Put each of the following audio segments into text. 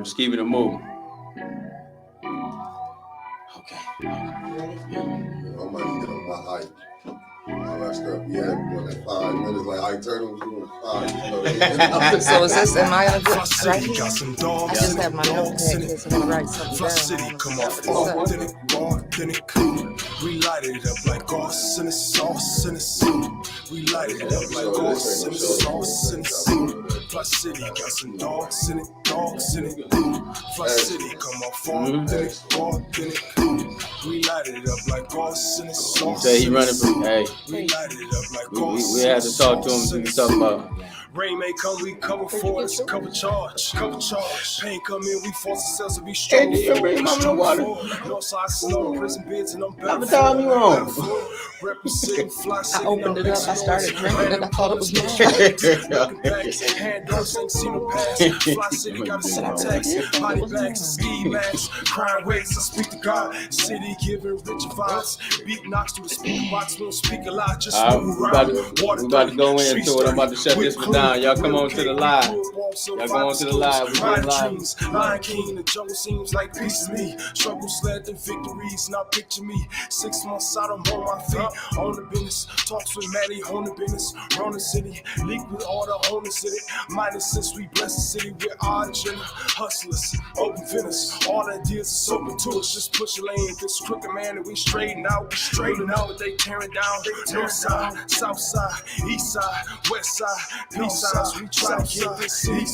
just keeping it moving. Okay. I'm about to get on my height. All that stuff. Yeah, doing that 5 minutes like I turn them doing 5. So is this? Am I in a good right here? Got some dogs. I just have my notepad in case I'm gonna write something down. Fli-City come off authentic. We light it up like sauce in the sauce in the soup. We light it up like sauce in the sauce in the soup. Fli-City got some dogs in it. Fli-City come off authentic. We light it up like sauce in the sauce. Say he running from. Hey, We light it up like we have to talk to him. So we talk about. Rain may come, we cover for us, cover charge. Pain come in, we force ourselves to be strong. Hey, bring mama the water. Northside snow, prison beds, and I'm back. Every time you on. Representing Fli-City. I opened it up, I started drinking and I thought it was mine. Hand dogs ain't seen no pass. Fli-City got a city tax. Body bags and ski masks. Crying ways to speak to God. City giving rich vibes. Beat knocks through the speaker box. Don't speak a lot, just move around. We about to go into it. I'm about to shut this one down. Y'all come on to the live. Y'all go on to the live. We going live. Lion King, the jungle seems like peace to me. Struggles led to victories. Now picture me 6 months out, I'm on my feet. On the business, talks with Maddie on the business. Run the city, leak with all the owners in it. Minus since we bless the city with our agenda. Hustlers, open finish. All ideas is open to us. Just push a lane. This crooked man and we straighten out. But they tearing down. North side, south side, east side, west side, peace signs. We try to get this city.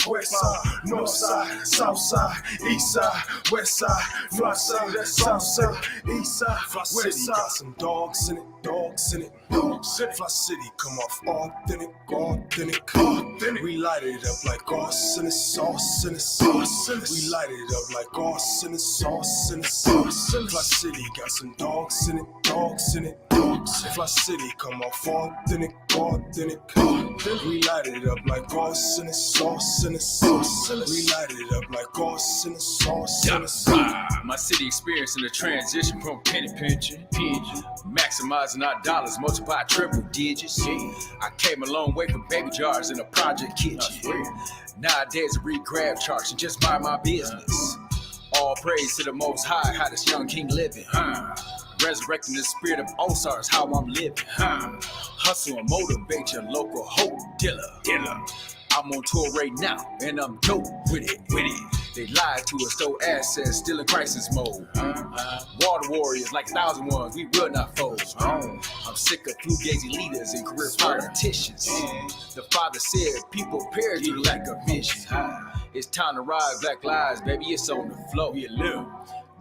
West side, north side, south side, east side, west side, north side, south side, east side, west side. Got some dogs in it. Fli-City come off authentic. We light it up like sauce in the sauce in the sauce. We light it up like sauce in the sauce in the sauce. Fli-City got some dogs in it. Fli-City come off authentic. We light it up like sauce in the sauce in the sauce. We light it up like sauce in the sauce in the sauce. My city experiencing a transition from penny pinching, maximizing our dollars, multiply triple digits. I came a long way from baby jars in a project kitchen. Nowadays I read grab charts and just mind my business. All praise to the Most High, how this young king living. Resurrecting the spirit of Osiris, how I'm living. Hustle and motivate your local hope dealer. I'm on tour right now, and I'm dope with it. They lied to us, stole assets, still in crisis mode. Water warriors like 1,001, we will not fold. I'm sick of fugazi leaders and career politicians. The father said, people perish due to lack of vision. It's time to rise, Black Lives, baby, it's on the flow.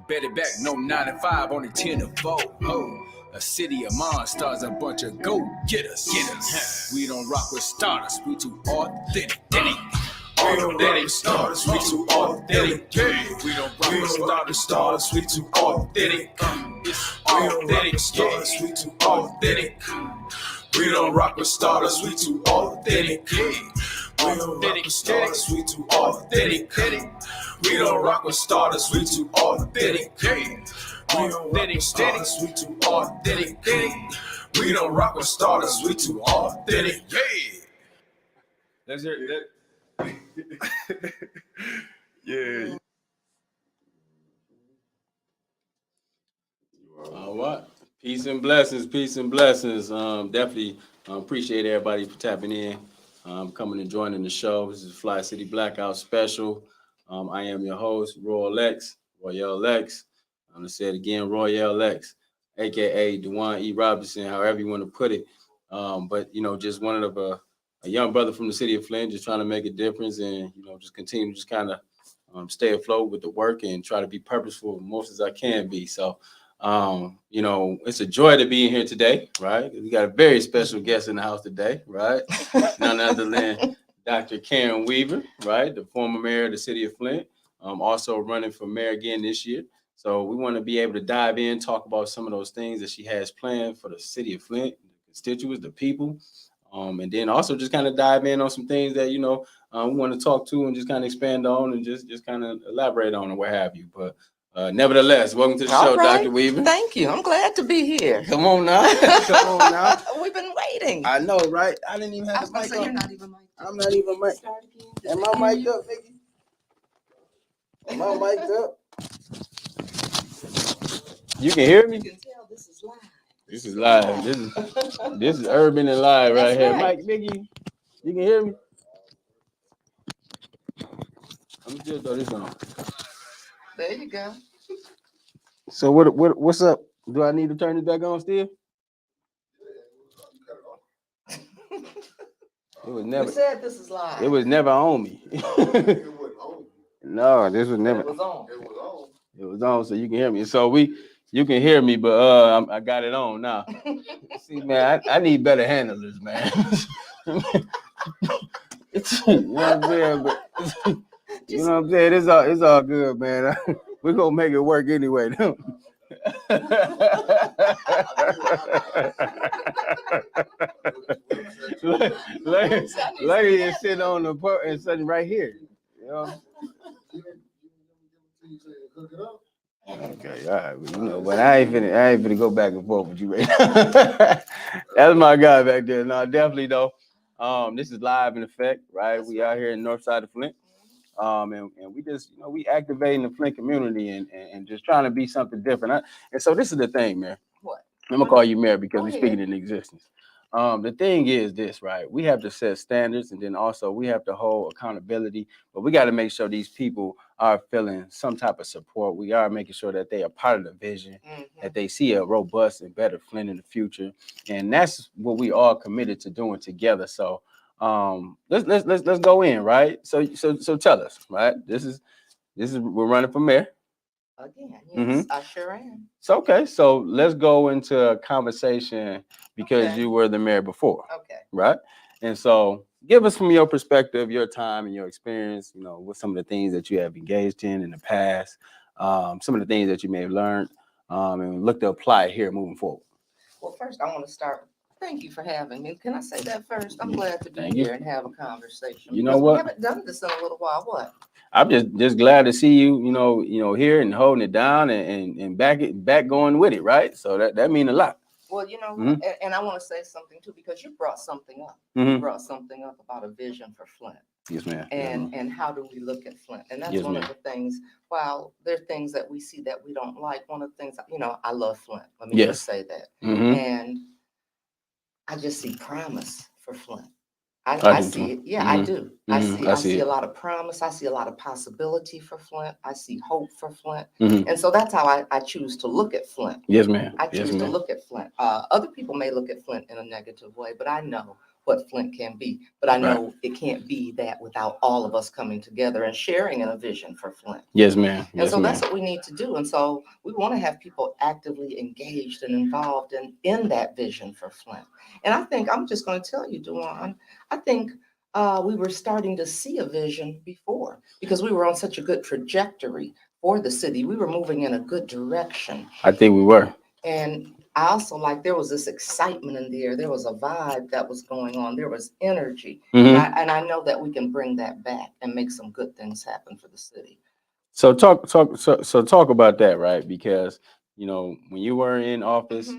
Bet it back, no 9 to 5, only 10 to 4. A city of monsters, a bunch of go-getters. We don't rock with starters, we too authentic. Authentic starters, we too authentic. We don't rock with starters, we too authentic. Authentic starters, we too authentic. We don't rock with starters, we too authentic. Authentic starters, we too authentic. We don't rock with starters, we too authentic. Authentic starters, we too authentic. We don't rock with starters, we too authentic. Let's hear that. Yeah. All right. Peace and blessings. Definitely appreciate everybody for tapping in, coming and joining the show. This is Fli-City Blackout special. I am your host, Royale X. I'm going to say it again, Royale X, a.k.a. Dewan E. Robinson, however you want to put it. But, just one of a young brother from the city of Flint, just trying to make a difference and, just continue to just kind of stay afloat with the work and try to be purposeful as most as I can be. So, it's a joy to be in here today, right? We got a very special guest in the house today, right? None other than Dr. Karen Weaver, right? The former mayor of the city of Flint, also running for mayor again this year. So we want to be able to dive in, talk about some of those things that she has planned for the city of Flint, the constituents, the people, and then also just kind of dive in on some things that, we want to talk to and just kind of expand on and just kind of elaborate on and what have you. But nevertheless, welcome to the show, right. Dr. Weaver. Thank you. I'm glad to be here. Come on now. We've been waiting. I know, right? I didn't even have the mic up. You're not even mic'd up. I'm not even mic'd. Am I mic'd up, Vicky? Am I mic'd up? You can hear me? You can tell this is live. This is live. This is urban and live right That's here. right. Mike, Mickey, you can hear me? I'm still throw this on. There you go. So what's up? Do I need to turn this back on still? It was never. We said this is live. It was never on me. It wasn't on. No, this was never. It was on. It was on. It was on, so you can hear me. So you can hear me, but I got it on now. See, man, I need better handlers, man. You know what I'm saying? But, you know what I'm saying? It's all good, man. We're gonna make it work anyway. Lady is sitting on the porch and sitting right here. You know? Okay, all right. Well, you know, but I ain't finna go back and forth with you right now. That's my guy back there. No, definitely though. This is live in effect, right? That's we out here in north side of Flint. And we just, we activating the Flint community and just trying to be something different. And so this is the thing, man. What? I'm gonna call you mayor because Go we're ahead. speaking in existence. The thing is this, right? We have to set standards, and then also we have to hold accountability. But we got to make sure these people are feeling some type of support. We are making sure that they are part of the vision, that they see a robust and better Flint in the future, and that's what we are committed to doing together. So let's go in, right? So tell us, right? This is we're running for mayor. Again, yes, I sure am. So okay, so let's go into a conversation because Okay. you were the mayor before, Okay. right? And so give us from your perspective, your time and your experience, what some of the things that you have engaged in the past, some of the things that you may have learned, and look to apply it here moving forward. Well, first I want to start. Thank you for having me. Can I say that first? I'm glad to be Thank you. here and have a conversation. You know because what? We haven't done this in a little while. What? I'm just glad to see you, here and holding it down and back going with it, right? So that means a lot. Well, and I want to say something too, because you brought something up. You brought something up about a vision for Flint. Yes, ma'am. And how do we look at Flint? And that's Yes, one ma'am. of the things. While there are things that we see that we don't like, one of the things, I love Flint. Let me just say that. And I just see promise for Flint. I see it. Yeah, I do. I see a lot of promise. I see a lot of possibility for Flint. I see hope for Flint. And so that's how I choose to look at Flint. Yes, ma'am. I choose to look at Flint. Other people may look at Flint in a negative way, but I know what Flint can be. But I know it can't be that without all of us coming together and sharing a vision for Flint. Yes, ma'am. And so that's what we need to do. And so we want to have people actively engaged and involved in that vision for Flint. And I think I'm just going to tell you, Duane, I think we were starting to see a vision before because we were on such a good trajectory for the city. We were moving in a good direction. I think we were. And I also there was this excitement in the air. There was a vibe that was going on. There was energy. And I know that we can bring that back and make some good things happen for the city. So talk about that, right? Because, when you were in office,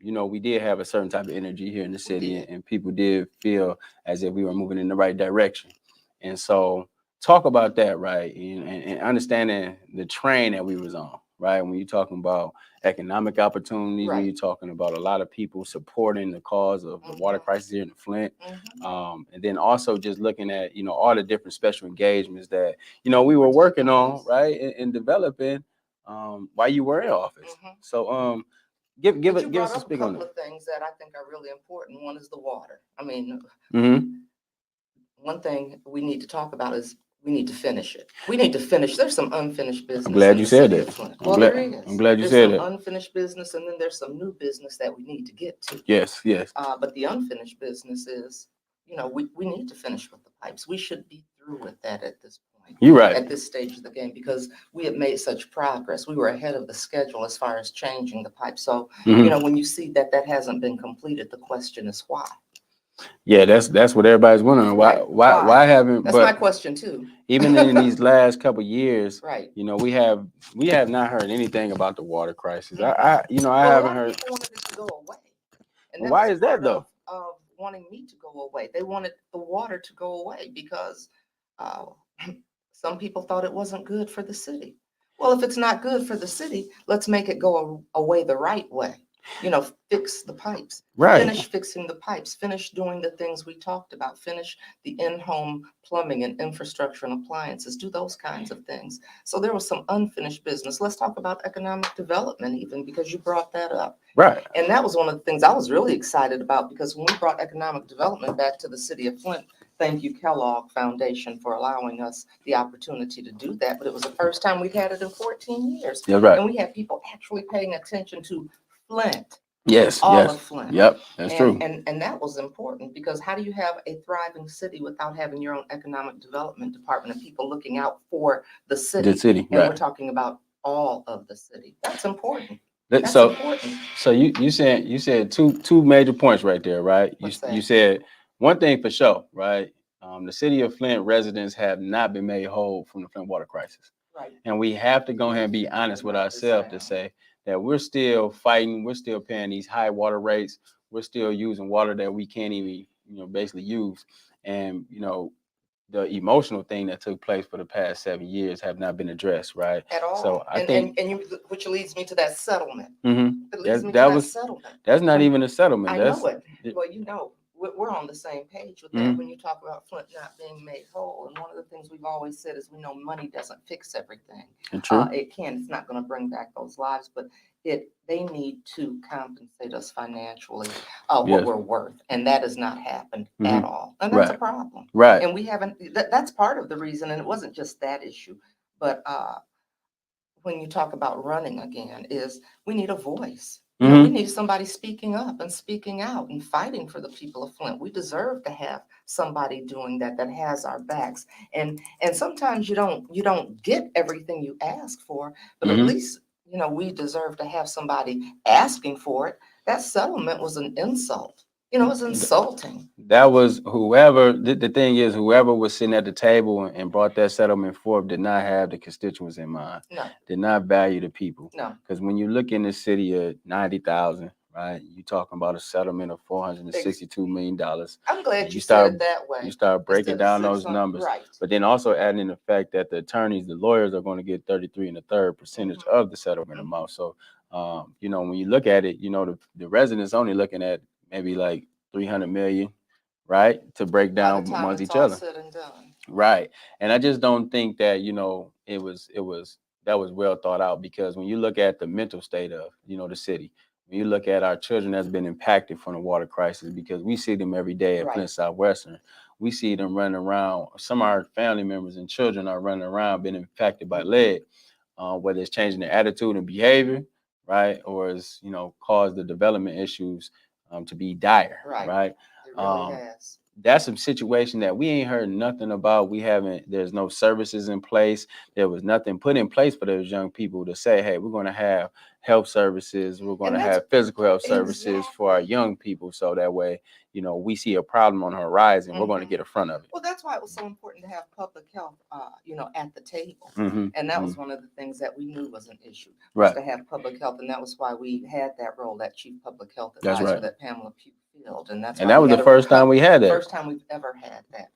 we did have a certain type of energy here in the city and people did feel as if we were moving in the right direction. And so talk about that, right? And understanding the train that we was on, right? When you're talking about economic opportunities, when you're talking about a lot of people supporting the cause of the water crisis here in Flint. And then also just looking at, all the different special engagements that, we were working on, right? And developing while you were in office. So give us a speak on it. A couple of things that I think are really important. One is the water. I mean, one thing we need to talk about is we need to finish it. We need to finish. There's some unfinished business. I'm glad you said that. Well, there is. I'm glad you there's said some that. Unfinished business, and then there's some new business that we need to get to. Yes. But the unfinished business is, we need to finish with the pipes. We should be through with that at this point. You're right. At this stage of the game, because we have made such progress. We were ahead of the schedule as far as changing the pipe. So, when you see that hasn't been completed, the question is why. Yeah, that's what everybody's wondering. Why haven't? That's my question too. Even in these last couple of years, right? We have not heard anything about the water crisis. I haven't heard. People wanted it to go away. And why is that though? Of wanting me to go away, they wanted the water to go away because Some people thought it wasn't good for the city. Well, if it's not good for the city, let's make it go away the right way. Fix the pipes. Right. Finish fixing the pipes. Finish doing the things we talked about. Finish the in-home plumbing and infrastructure and appliances. Do those kinds of things. So there was some unfinished business. Let's talk about economic development even, because you brought that up. Right. And that was one of the things I was really excited about, because when we brought economic development back to the city of Flint, thank you, Kellogg Foundation, for allowing us the opportunity to do that. But it was the first time we'd had it in 14 years. Yeah, right. And we had people actually paying attention to Flint. Yes, all yes. of Flint. Yep, that's true. And that was important, because how do you have a thriving city without having your own economic development department and people looking out for the city? The city, And right. we're talking about all of the city. That's important. So important. So you said two major points right there, right? What's that? You said one thing for sure, right? The city of Flint residents have not been made whole from the Flint water crisis. Right. And we have to go ahead and be honest with ourselves to say that we're still fighting, we're still paying these high water rates, we're still using water that we can't even, basically use. And, the emotional thing that took place for the past 7 years have not been addressed, right? At all. So I think, which leads me to that settlement. Mhm. It leads me to that that was settlement. that's not even a settlement. I That's know it. Well, we're on the same page with that. Mhm. When you talk about Flint not being made whole, and one of the things we've always said is we know money doesn't fix everything. true. It can. It's not going to bring back those lives, but they need to compensate us financially what Yes. we're worth, and that has not happened Mhm. at all, and that's Right. a problem. Right. And we haven't. That's part of the reason, and it wasn't just that issue, but when you talk about running again, is we need a voice. We need somebody speaking up and speaking out and fighting for the people of Flint. We deserve to have somebody doing that has our backs. And sometimes you don't get everything you ask for, but at least we deserve to have somebody asking for it. That settlement was an insult. It was insulting. That was whoever, the thing is, whoever was sitting at the table and brought that settlement forth did not have the constituents in mind. No. Did not value the people. No. Because when you look in the city of 90,000, right, you're talking about a settlement of $462 million. I'm glad you said it that way. You start breaking down those numbers. Right. But then also adding in the fact that the attorneys, the lawyers are going to get 33 1/3% of the settlement amount. So, when you look at it, the residents only looking at maybe like 300 million, right, to break down amongst each other. Said and done. Right. And I just don't think that, that was well thought out, because when you look at the mental state of, the city, when you look at our children that's been impacted from the water crisis, because we see them every day at Flint Southwestern, we see them running around. Some of our family members and children are running around being impacted by lead, whether it's changing their attitude and behavior, right, or it's, caused the development issues to be dire, right? It really has. That's a situation that we ain't heard nothing about. There's no services in place. There was nothing put in place for those young people to say, hey, we're going to have health services. We're going to have physical health services for our young people. So that way, we see a problem on the horizon, we're going to get in front of it. Well, that's why it was so important to have public health, at the table. Mm-hmm. And that was one of the things that we knew was an issue, right, to have public health. And that was why we had that role, that chief public health advisor, that Pamela Pugh filled. And that was the first time we had that. First time we've ever had that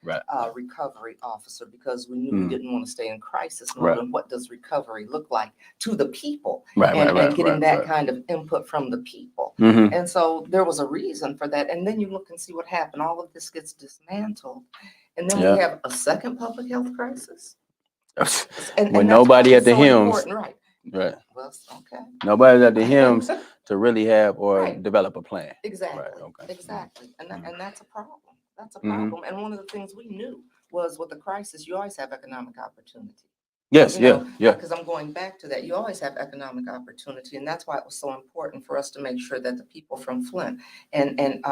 recovery officer, because we knew we didn't want to stay in crisis mode. And what does recovery look like to the people? And getting that kind of input from the people. Mm-hmm. And so there was a reason for that. And then you look and see what happened. All of this gets dismantled. And then we have a second public health crisis. When nobody at the helms. Right. Right. Well, okay. Nobody's at the helms to really have or develop a plan. Exactly. Right. Okay. Exactly. And that's a problem. That's a problem. Mm-hmm. And one of the things we knew was, with the crisis, you always have economic opportunity. Yes. Yeah. Because I'm going back to that. You always have economic opportunity. And that's why it was so important for us to make sure that the people from Flint and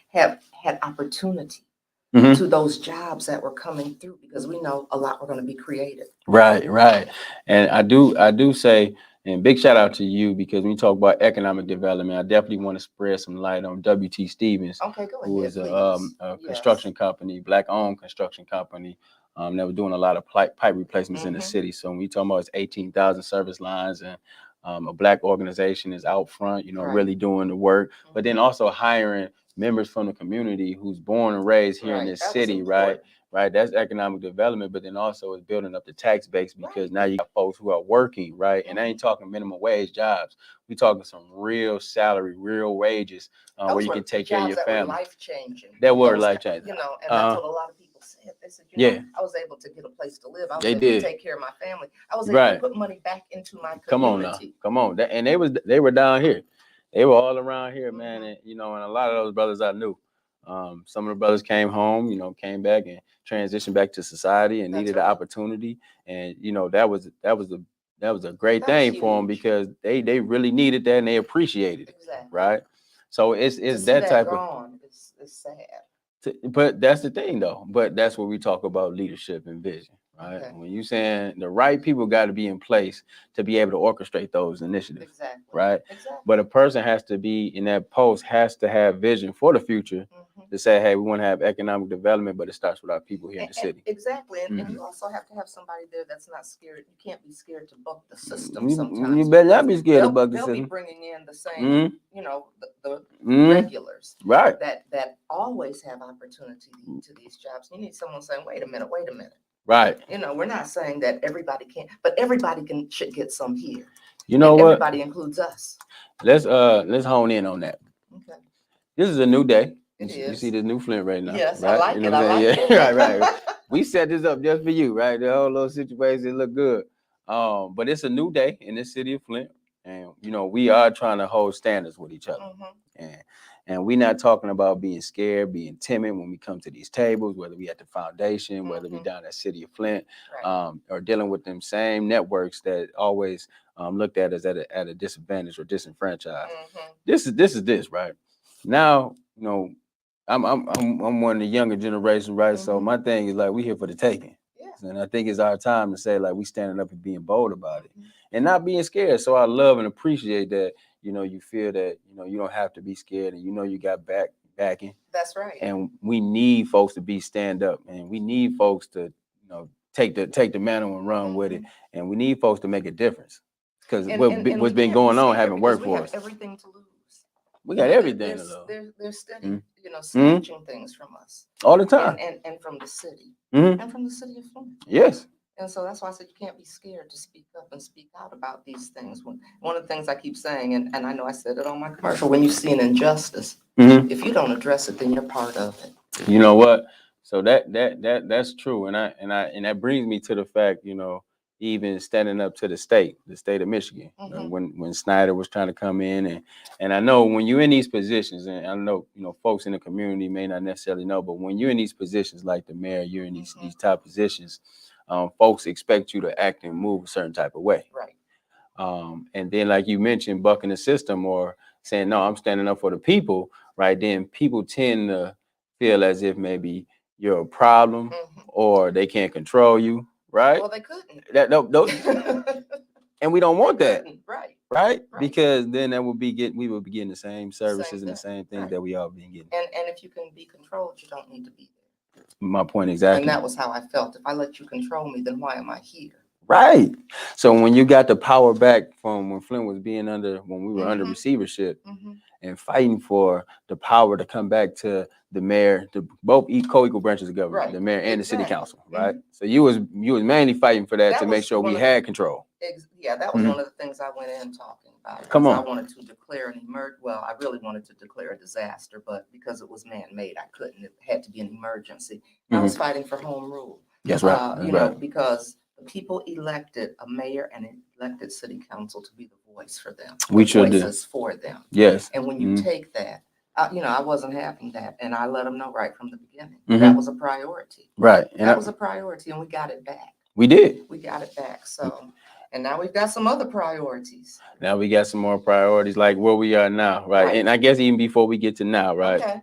have had opportunity to those jobs that were coming through, because we know a lot were going to be created. Right. And I do say, and big shout out to you, because when you talk about economic development, I definitely want to spread some light on W.T. Stevens, who is a construction company, Black-owned construction company, that was doing a lot of pipe replacements in the city. So when we talk about 18,000 service lines, and a Black organization is out front, really doing the work, but then also hiring members from the community who's born and raised here in Right, this that was city, right? important. Right, that's economic development, but then also it's building up the tax base because Right. now you got folks who are working, right? And I ain't talking minimum wage jobs. We talking some real salary, real wages, where Those you were can take care of jobs your that were family. life-changing. That were Those life ki- changing. You know, and that's Uh-huh. what a lot of people said. They said, you Yeah. know, I was able to get a place to live. I was They able did. to take care of my family. I was able Right. to put money back into my Come on now, community. come on. And they were down here. They were all around here, man. Mhm. And you know, and a lot of those brothers I knew. Some of the brothers came home, you know, came back and transitioned back to society and That's needed right. an opportunity. And you know, that was a great That was thing for them huge. because they really needed that and they appreciated it, Exactly. right? So it's To see that that type of. gone is sad. But that's the thing though. But that's where we talk about leadership and vision, right? Okay. When you saying the right people got to be in place to be able to orchestrate those initiatives, Exactly. right? Exactly. But a person has to be in that post, has to have vision for the future Mhm. to say, hey, we want to have economic development, but it starts with our people here in the city. Exactly. And Mhm. you also have to have somebody there that's not scared. You can't be scared to buck the system You sometimes. better not because be scared of buck the they'll be system. bringing in the same, Mhm. you know, the Mhm. regulars Right. that always have opportunity to these jobs. You need someone saying, wait a minute. Right. You know, we're not saying that everybody can't, but everybody should get some here. You know And what? everybody includes us. Let's hone in on that. Okay. This is a new day. It You see is. this new Flint right now. Yes, right? I like You know it. what I I'm like saying? it. Yeah, right. We set this up just for you, right? The whole little situation look good. But it's a new day in the city of Flint. And you know, we are trying to hold standards with each other. Mhm. And we're not talking about being scared, being timid when we come to these tables, whether we at the foundation, whether we Mhm. down at City of Flint, Right. or dealing with them same networks that always looked at us at a disadvantage or disenfranchised. Mhm. This is this, right? Now, you know, I'm one of the younger generation, right? So Mhm. my thing is like we here for the taking. Yeah. And I think it's our time to say like we standing up and being bold about it Mhm. and not being scared. So I love and appreciate that, you know, you feel that, you know, you don't have to be scared and you know you got backing. That's right. And we need folks to be stand up and we need folks to, you know, take the mantle and run with it. Mhm. And we need folks to make a difference. Because And what's we been can't be going on scared haven't because worked we for have us. everything to lose. We You got know, everything to lose. they're steady, Mhm. you know, snatching things from us All the time. and from the city Mhm. and from the city of Flint. Yes. And so that's why I said you can't be scared to speak up and speak out about these things. One of the things I keep saying, and I know I said it on my commercial, when you see an injustice, Mhm. if you don't address it, then you're part of it. You know what? So that's true, and that brings me to the fact, you know, even standing up to the state of Michigan, Mhm. when Snyder was trying to come in, and I know when you're in these positions, and I know you know folks in the community may not necessarily know, but when you're in these positions like the mayor, you're in Mhm. these top positions, folks expect you to act and move a certain type of way. Right. And then like you mentioned, bucking the system or saying no, I'm standing up for the people, right? Then people tend to feel as if maybe you're a problem Mhm. or they can't control you, right? Well, they couldn't. And we don't want They that, couldn't. Right. right? Right. Because then that would be we would be getting the same services and the thing. same things Right. that we all been getting. And if you can be controlled, you don't need to be there. My point exactly. And that was how I felt. If I let you control me, then why am I here? Right. So when you got the power back from when Flint was being when we were under Mhm. receivership Mhm. and fighting for the power to come back to the mayor, to both co-equal branches of government, Right. the mayor and the city Exactly. council, right? So you was mainly fighting for that That to make was sure we one of had control. Yeah, that was Mhm. one of the things I went in talking about. Come Because I on. wanted to declare an well, I really wanted to declare a disaster, but because it was man-made, I couldn't. It had to be an emergency. I was fighting for home rule. That's right. That's You know, right. because the people elected a mayor and an elected city council to be the voice for them. We the should do. voices for them. Yes. And when you take that, you know, I wasn't having that, and I let them know right from the beginning. Mhm. That was a priority. Right. And That was a priority, and we got it back. we did. We got it back. So, and now we've got some other priorities. Now we got some more priorities like where we are now, right? Right. And I guess even before we get to now, right? Okay.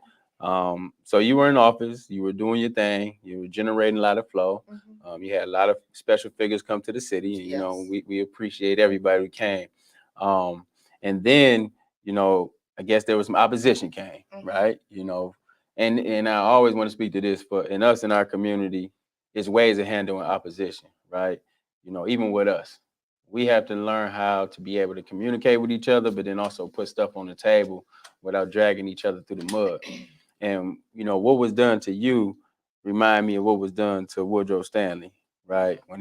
So you were in office, you were doing your thing, you were generating a lot of flow. Mhm. You had a lot of special figures come to the city, and you know Yes. we appreciate everybody who came. And then you know I guess there was some opposition came, Mhm. right? You know, and I always want to speak to this for in us in our community, is ways of handling opposition, right? You know, even with us, we have to learn how to be able to communicate with each other, but then also put stuff on the table without dragging each other through the mud. And you know what was done to you remind me of what was done to Woodrow Stanley, right? When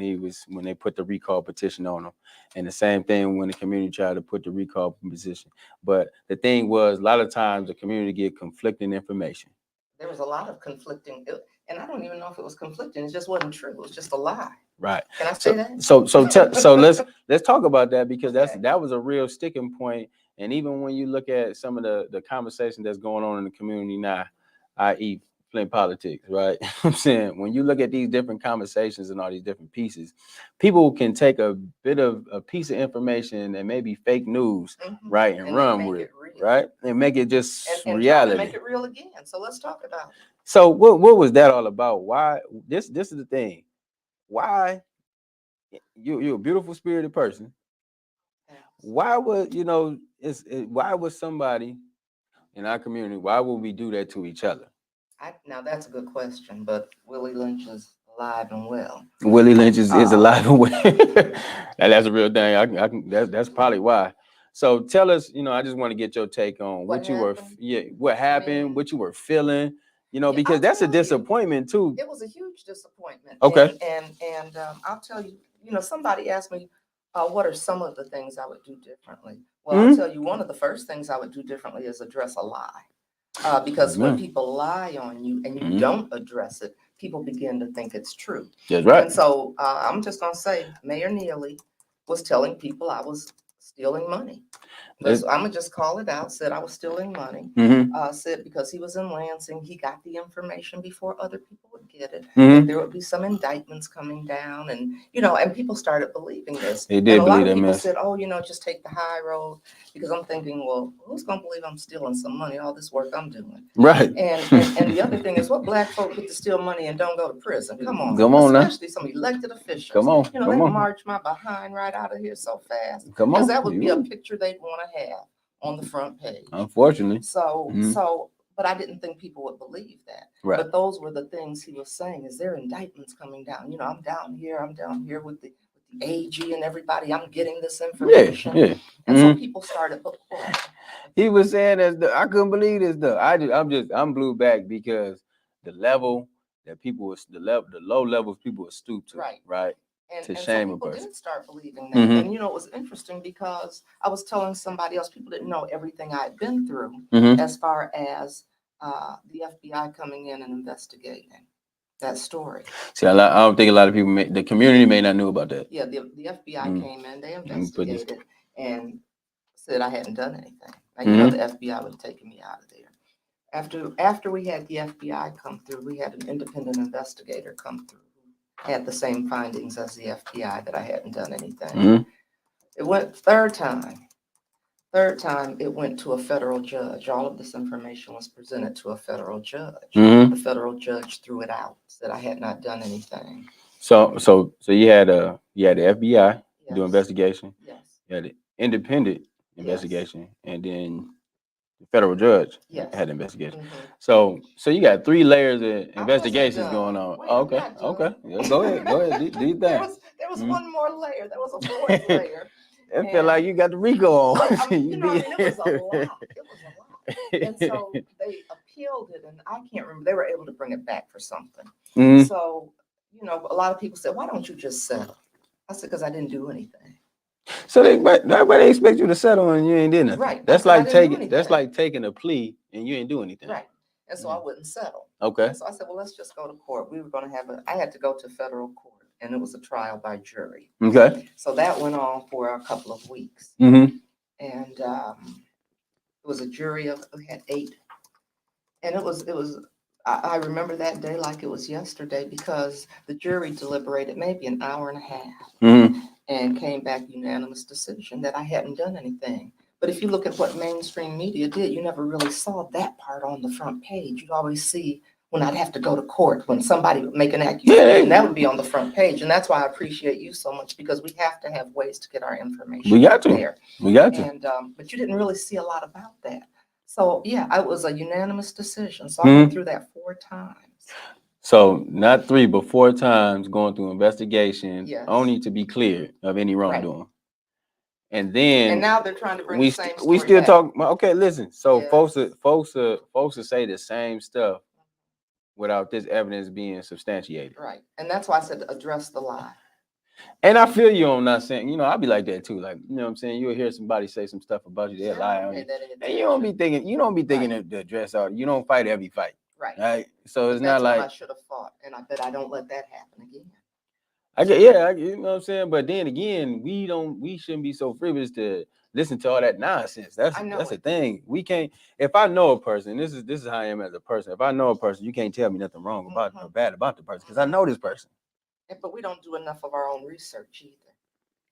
they put the recall petition on him, and the same thing when the community tried to put the recall petition. But the thing was, a lot of times the community get conflicting information. There was a lot of conflicting, and I don't even know if it was conflicting. It just wasn't true. It was just a lie. Right. Can I say that? So let's talk about that, because Okay. that was a real sticking point. And even when you look at some of the conversation that's going on in the community now, i.e. Flint politics, right? I'm saying when you look at these different conversations and all these different pieces, people can take a bit of a piece of information and maybe fake news, right, and run with it, right, and make it just and reality. try to make it real again. So let's talk about it. So what was that all about? Why this is the thing? Why you're a beautiful spirited person? Why would why would somebody in our community? Why would we do that to each other? Now that's a good question, but Willie Lynch is alive and well. Willie Lynch is alive and well. That's a real thing. I can that's probably why. So tell us, I just want to get your take on what you were, what happened, what you were feeling, because that's a disappointment too. It was a huge disappointment. Okay. And I'll tell you, somebody asked me, what are some of the things I would do differently? Well, I'll tell you, one of the first things I would do differently is address a lie. Because when people lie on you and you don't address it, people begin to think it's true. That's right. And so I'm just going to say Mayor Neely was telling people I was stealing money. I'm going to just call it out, said I was stealing money. Said because he was in Lansing, he got the information before other people would get it. There would be some indictments coming down, and and people started believing this. They did and a lot believe of that people mess. said, oh, just take the high road, because I'm thinking, well, who's going to believe I'm stealing some money, all this work I'm doing? Right. And the other thing is, what black folk get to steal money and don't go to prison? Come on. Especially some elected officials. Come on. They march my behind right out of here so fast. Come on. Because that would be a picture they'd want to have on the front page. Unfortunately. But I didn't think people would believe that. Right. But those were the things he was saying. Is there indictments coming down? I'm down here with the AG and everybody. I'm getting this information. Yeah. And so people started. He was saying I couldn't believe this though. I'm blew back because the level that people was the low levels people were stooped to. Right. And shame so a people person. didn't start believing that. And it was interesting because I was telling somebody else, people didn't know everything I had been through as far as the FBI coming in and investigating that story. See, I don't think a lot of people, the community may not know about that. Yeah, the FBI came in, they investigated and said I hadn't done anything. Now, the FBI would have taken me out of there. After we had the FBI come through, we had an independent investigator come through. Had the same findings as the FBI, that I hadn't done anything. It went third time it went to a federal judge. All of this information was presented to a federal judge. The federal judge threw it out, said I had not done anything. So you had the FBI do investigation. Yes. You had the independent investigation, and then the federal judge had the investigation. So you got 3 layers of investigations going on. Okay. Yeah, go ahead. Do your thing. There was one more layer. There was a 4th layer. It felt like you got the RICO on. It was a lot. And so they appealed it, and I can't remember. They were able to bring it back for something. So, a lot of people said, why don't you just settle? I said, because I didn't do anything. So they expect you to settle and you ain't did nothing. Right. That's like taking a plea and you ain't do anything. Right. And so I wouldn't settle. Okay. And so I said, well, let's just go to court. We were going to I had to go to federal court, and it was a trial by jury. Okay. So that went on for a couple of weeks. And it was a jury we had 8. And it was I remember that day like it was yesterday, because the jury deliberated maybe an hour and a half and came back unanimous decision that I hadn't done anything. But if you look at what mainstream media did, you never really saw that part on the front page. You always see when I'd have to go to court, when somebody would make an accusation, that would be on the front page. And that's why I appreciate you so much, because we have to have ways to get our information. We got to. There. We got to. And but you didn't really see a lot about that. So it was a unanimous decision. So I went through that 4 times. So not 3, but 4 times going through investigation, only to be cleared of any wrongdoing. And then And now they're trying to bring we the same we story still back. talk. Okay, listen. So Yeah. folks will say the same stuff without this evidence being substantiated. Right. And that's why I said address the lie. And I feel you on not saying, I'll be like that too. Like, you know what I'm saying? You'll hear somebody say some stuff about you, they'll lie on you. And you don't be thinking to address out. You don't fight every fight. Right. So it's not like I should have fought, and I bet I don't let that happen again. you know what I'm saying? But then again, we shouldn't be so frivolous to listen to all that nonsense. That's the thing. We can't. If I know a person, this is how I am as a person. If I know a person, you can't tell me nothing wrong about or bad about the person because I know this person. But we don't do enough of our own research either.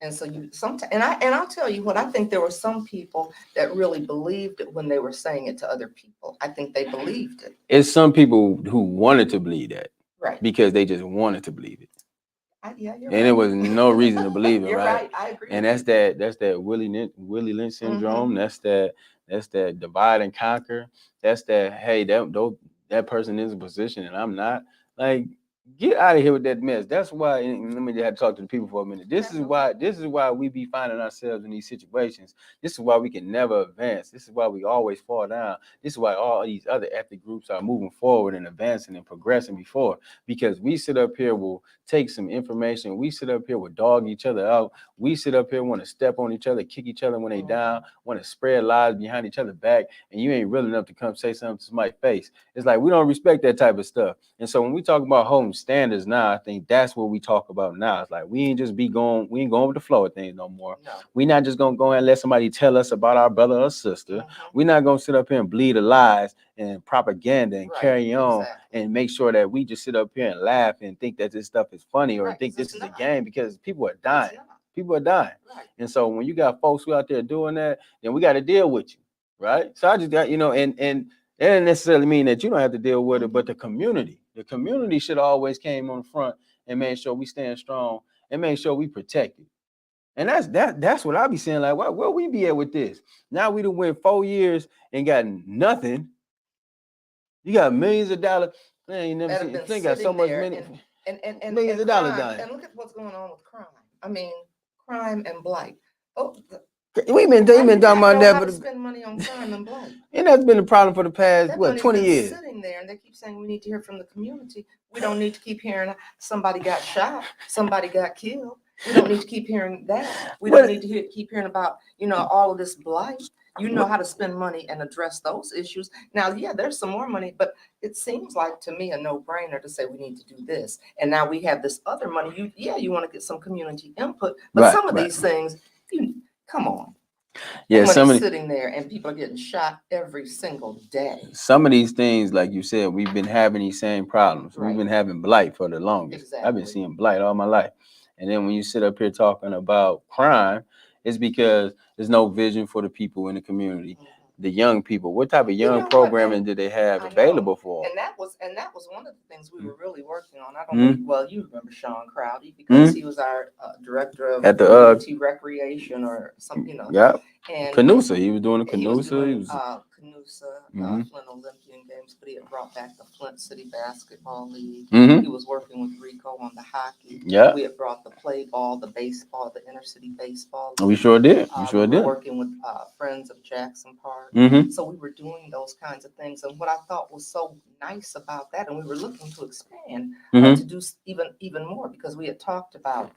And so I'll tell you what, I think there were some people that really believed it when they were saying it to other people. I think they believed it. It's some people who wanted to believe that. Right. Because they just wanted to believe it. You're and right. There was no reason to believe it, You're right? I agree. And that's that Willie Lynch syndrome. Mm-hmm. That's that divide and conquer. That's that, hey, that person is in a position and I'm not. Like, get out of here with that mess. That's why, and let me just have to talk to the people for a minute. This is why we be finding ourselves in these situations. This is why we can never advance. This is why we always fall down. This is why all these other ethnic groups are moving forward and advancing and progressing before. Because we sit up here, will take some information. We sit up here, will dog each other out. We sit up here, want to step on each other, kick each other when they down, want to spread lies behind each other back, and you ain't real enough to come say something to somebody's face. It's like we don't respect that type of stuff. And so when we talk about holding standards now, I think that's what we talk about now. It's like we ain't going with the flow of things no more. No. We're not just gonna go and let somebody tell us about our brother or sister. We're not gonna sit up here and bleed the lies and propaganda and carry on and make sure that we just sit up here and laugh and think that this stuff is funny or think this is a game, because people are dying. People are dying. Right. And so when you got folks who out there doing that, then we got to deal with you, right? So I just got, and that doesn't necessarily mean that you don't have to deal with it, but the community should always came on the front and made sure we stand strong and made sure we protect it. And that's what I be saying. Like, where we be at with this? Now we done went 4 years and got nothing. You got millions of dollars. Man, you never seen Flint got so much money. And millions of dollars dying. And look at what's going on with crime. I mean, crime and blight. Oh, We've been talking about that, but spend money on crime and blight. And that's been the problem for the past 20 years. Sitting there, and they keep saying we need to hear from the community. We don't need to keep hearing somebody got shot, somebody got killed. We don't need to keep hearing that. We don't need to keep hearing about all of this blight. You know how to spend money and address those issues. Now, yeah, there's some more money, but it seems like to me a no-brainer to say we need to do this. And now we have this other money. You want to get some community input, but some of these things, come on. Yeah, somebody's sitting there and people are getting shot every single day. Some of these things, like you said, we've been having these same problems. Right. We've been having blight for the longest. Exactly. I've been seeing blight all my life. And then when you sit up here talking about crime, it's because there's no vision for the people in the community. The young people. What type of young programming did they have available for them? And that was one of the things we were really working on. I don't know. Well, you remember Sean Crowdy because he was our director of community recreation or something, Yeah. And Canusa, he was doing a Canusa. He was doing, Flint Olympian Games, but he had brought back the Flint-City Basketball League. He was working with Rico on the hockey. Yeah. We had brought the play ball, the baseball, the inner-city baseball league. We sure did. We were working with Friends of Jackson Park. So we were doing those kinds of things. And what I thought was so nice about that, and we were looking to expand to do even more, because we had talked about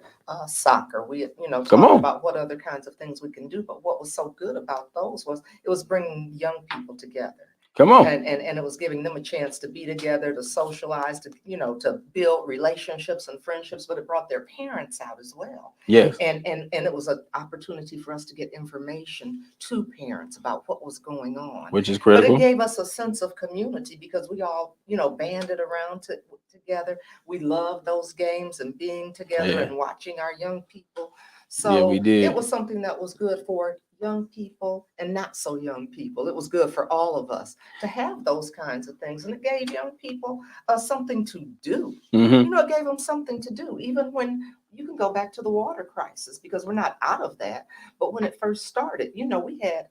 soccer. We had, talked about what other kinds of things we can do. But what was so good about those was it was bringing young people together. Come on. And it was giving them a chance to be together, to socialize, to build relationships and friendships, but it brought their parents out as well. Yes. And it was an opportunity for us to get information to parents about what was going on. Which is critical. But it gave us a sense of community because we all, banded around together. We loved those games and being together and watching our young people. So we did. It was something that was good for young people and not so young people. It was good for all of us to have those kinds of things. And it gave young people something to do. It gave them something to do, even when you can go back to the water crisis, because we're not out of that. But when it first started, we had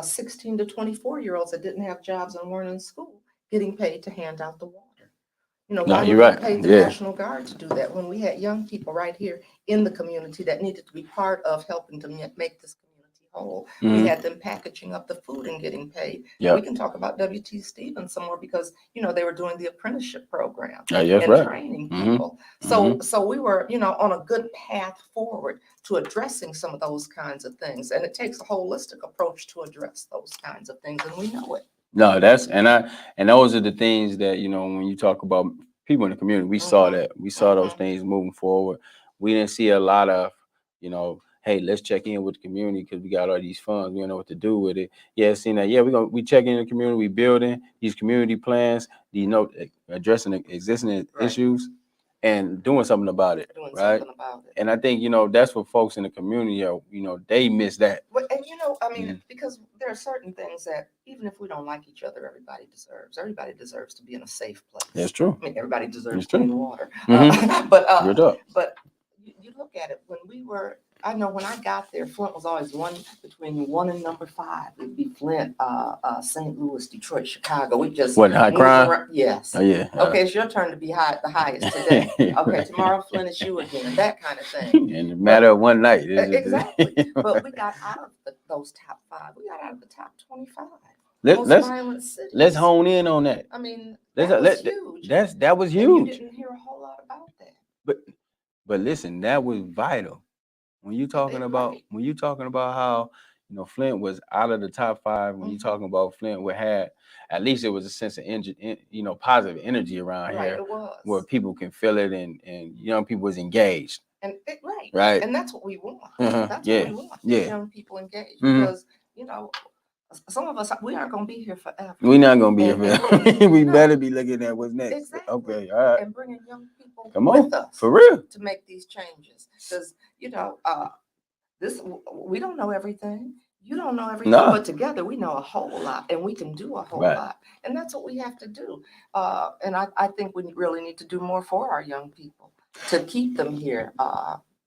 16 to 24-year-olds that didn't have jobs and weren't in school getting paid to hand out the water. You're right. Paid the National Guard to do that when we had young people right here in the community that needed to be part of helping to make this community whole. Mhm. We had them packaging up the food and getting paid. Yeah. We can talk about W.T. Stevens some more because, they were doing the apprenticeship program Yeah, that's and right. training Mhm. people. So we were, on a good path forward to addressing some of those kinds of things. And it takes a holistic approach to address those kinds of things, and we know it. No, and those are the things that, when you talk about people in the community, we saw that. We saw those things moving forward. We didn't see a lot of, hey, let's check in with the community because we got all these funds. We don't know what to do with it. Yeah, seeing that. Yeah, we check in the community. We building these community plans. Addressing the existing issues and doing something about it. Right. And I think that's what folks in the community are. They miss that. But, and because there are certain things that even if we don't like each other, everybody deserves. Everybody deserves to be in a safe place. That's true. I mean, everybody deserves clean water. Mm-hmm. But you look at it when we were. I know when I got there, Flint was always between 1 and number 5. It'd be Flint, St. Louis, Detroit, Chicago. We just what high crime? Yes. Oh yeah. Okay, it's your turn to be the highest today. Okay, tomorrow Flint is you again. That kind of thing. In a matter of one night. Exactly. But we got out of those top 5. We got out of the top 25. Let's hone in on that. I mean, that was huge. That was huge. And you didn't hear a whole lot about that. But listen, that was vital. When you talking about how Flint was out of the top 5, when you talking about Flint, we had at least it was a sense of positive energy around here, it was. where people can feel it and young people was engaged. And right, and that's what we want. That's what we want. Young people engaged because some of us, we aren't going to be here forever. We're not going to be here forever. We better be looking at what's next. Exactly. Okay, all right. And bringing young people with us for real to make these changes. Because we don't know everything. You don't know everything, but together we know a whole lot, and we can do a whole lot. And that's what we have to do. And I think we really need to do more for our young people to keep them here.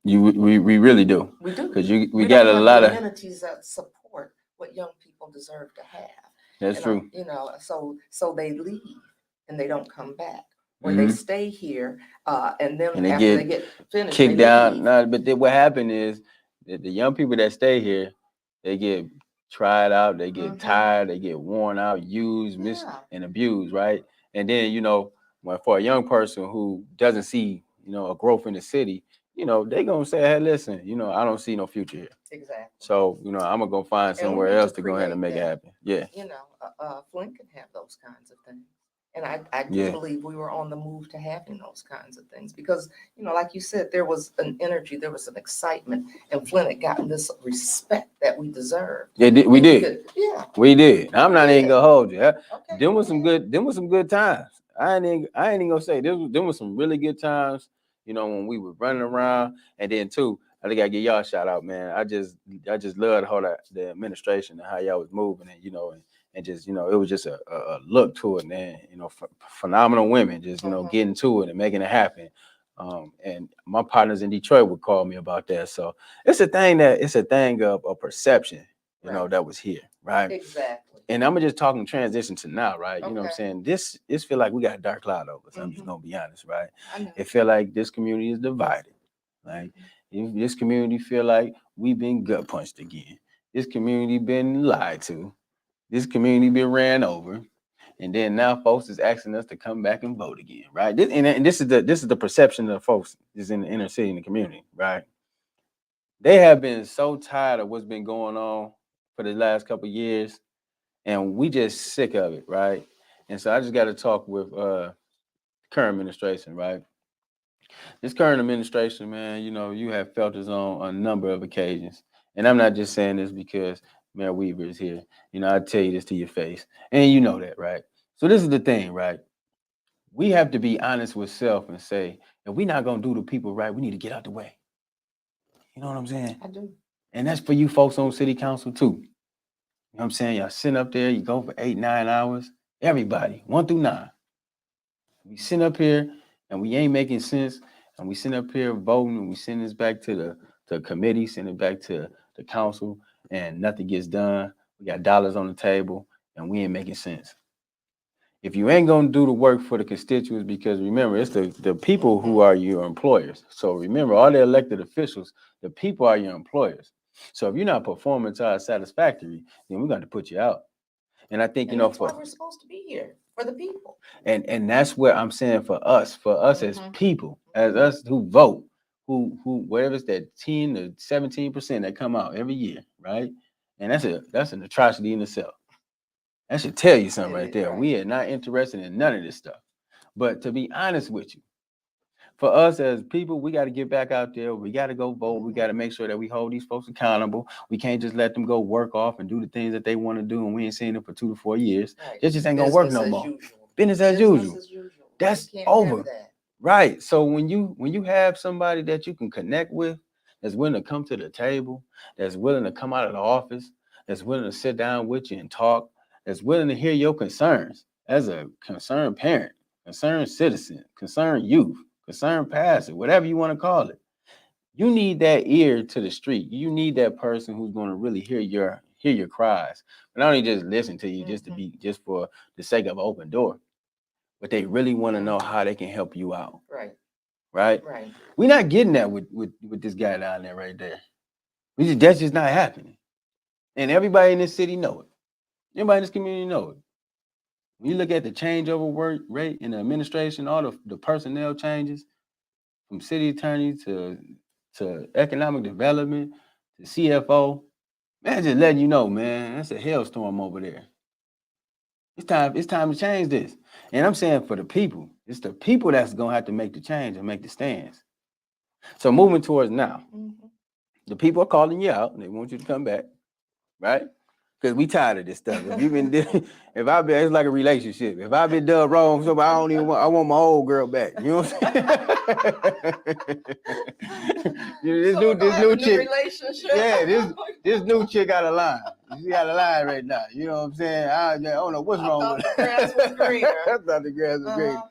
We really do. We do because we got a lot of amenities that support what young people deserve to have. That's true. So they leave and they don't come back. Or they stay here, and then and after they get finished, kicked down. No, but what happened is that the young people that stay here, they get tried out, they get tired, they get worn out, used, and abused, right? And then when for a young person who doesn't see a growth in the city, they gonna say, hey, listen, I don't see no future here. Exactly. So I'm gonna go find somewhere else to go ahead and make it happen. Yeah. Flint can have those kinds of things. And I do believe we were on the move to having those kinds of things because, like you said, there was an energy, there was an excitement, and Flint had gotten this respect that we deserved. Yeah, we did. We did. I'm not even gonna hold you. Okay. Them was some good times. I ain't even gonna say them was some really good times. When we were running around, and then too, I think I give y'all a shout out, man. I just loved how the administration and how y'all was moving, and just it was just a look to it, man. Phenomenal women, just getting to it and making it happen. And my partners in Detroit would call me about that. So it's a thing of perception, that was here, right? Exactly. And I'm just talking transition to now, right? You know what I'm saying? This feel like we got a dark cloud over us. I'm just gonna be honest, right? It feel like this community is divided. Like this community feel like we've been gut punched again. This community been lied to. This community been ran over, and then now folks is asking us to come back and vote again, right? This is the perception of folks is in the inner city in the community, right? They have been so tired of what's been going on for the last couple of years, and we just sick of it, right? And so I just got to talk with current administration, right? This current administration, man, you have felt this on a number of occasions, and I'm not just saying this because Mayor Weaver is here. I tell you this to your face, and you know that, right? So this is the thing, right? We have to be honest with self and say, if we're not gonna do the people right, we need to get out the way. You know what I'm saying? I do. And that's for you folks on city council too. You know what I'm saying? Y'all sitting up there, you go for 8-9 hours. Everybody, 1 through 9. We sit up here and we ain't making sense, and we sit up here voting, and we send this back to the committee, send it back to the council, and nothing gets done. We got dollars on the table, and we ain't making sense. If you ain't gonna do the work for the constituents, because remember, it's the people who are your employers. So remember, all the elected officials, the people are your employers. So if you're not performing to our satisfactory, then we're going to put you out. And I think, And that's why we're supposed to be here for the people. And that's where I'm saying for us as people, as us who vote, who whatever it's that 10 to 17% that come out every year, right? And that's an atrocity in itself. That should tell you something right there. Right. We are not interested in none of this stuff. But to be honest with you, for us as people, we got to get back out there. We got to go vote. We got to make sure that we hold these folks accountable. We can't just let them go work off and do the things that they want to do, and we ain't seen them for 2 to 4 years. Right. It just ain't gonna work no more. Business as usual. That's over. That. Right. So when you have somebody that you can connect with, that's willing to come to the table, that's willing to come out of the office, that's willing to sit down with you and talk, that's willing to hear your concerns as a concerned parent, concerned citizen, concerned youth, concerned pastor, whatever you want to call it. You need that ear to the street. You need that person who's going to really hear your cries, but not only just listen to you just for the sake of an open door, but they really want to know how they can help you out. Right. We're not getting that with this guy down there right there. That's just not happening. And everybody in this city know it. Everybody in this community know it. When you look at the changeover work rate in the administration, all the personnel changes from city attorney to economic development to CFO, man, just letting you know, man, that's a hailstorm over there. It's time to change this. And I'm saying for the people, it's the people that's gonna have to make the change and make the stands. So moving towards now, the people are calling you out and they want you to come back, right? Because we tired of this stuff. If you've been, it's like a relationship. If I've been done wrong, so I want my old girl back. You know what I'm saying? this new chick, this new chick got a line. She got a line right now. You know what I'm saying? I don't know what's wrong with her. I thought the grass was greener.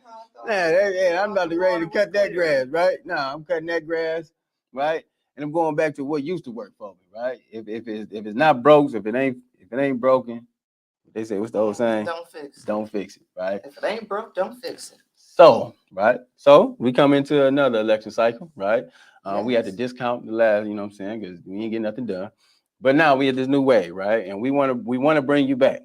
Man, I'm not ready to cut that grass, right? No, I'm cutting that grass, right? And I'm going back to what used to work for me, right? If it's not broke, if it ain't broken, they say, what's the old saying? Don't fix it, right? If it ain't broke, don't fix it. So, right? So we come into another election cycle, right? We had to discount the last, you know what I'm saying, because we ain't getting nothing done. But now we have this new way, right? And we want to bring you back.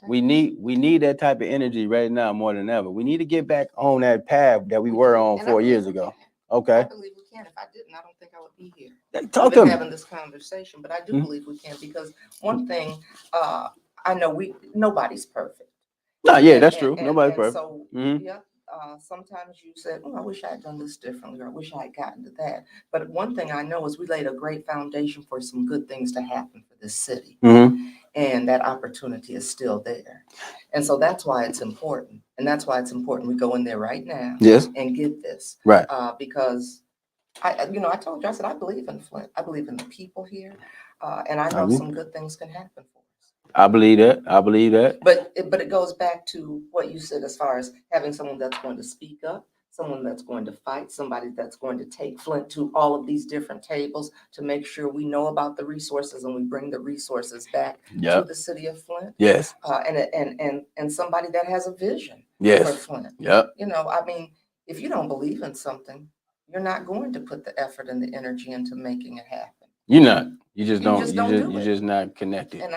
We need that type of energy right now more than ever. We need to get back on that path that we were on 4 years ago. Okay. I believe we can. If I didn't, I don't think I would be here. We've been having this conversation, but I do believe we can, because one thing, I know nobody's perfect. No, yeah, that's true. Nobody's perfect. So sometimes you said, "Oh, I wish I had done this differently," or "I wish I had gotten to that." But one thing I know is we laid a great foundation for some good things to happen for this city. And that opportunity is still there. And so that's why it's important. And that's why it's important we go in there right now and get this. Right. Because I told you, I said, I believe in Flint. I believe in the people here. And I know some good things can happen for us. I believe that. But it goes back to what you said as far as having someone that's going to speak up, someone that's going to fight, somebody that's going to take Flint to all of these different tables to make sure we know about the resources and we bring the resources back to the city of Flint. Yes. And somebody that has a vision for Flint. Yep. I mean, if you don't believe in something, you're not going to put the effort and the energy into making it happen. You're not. You just don't. You're just not connected. And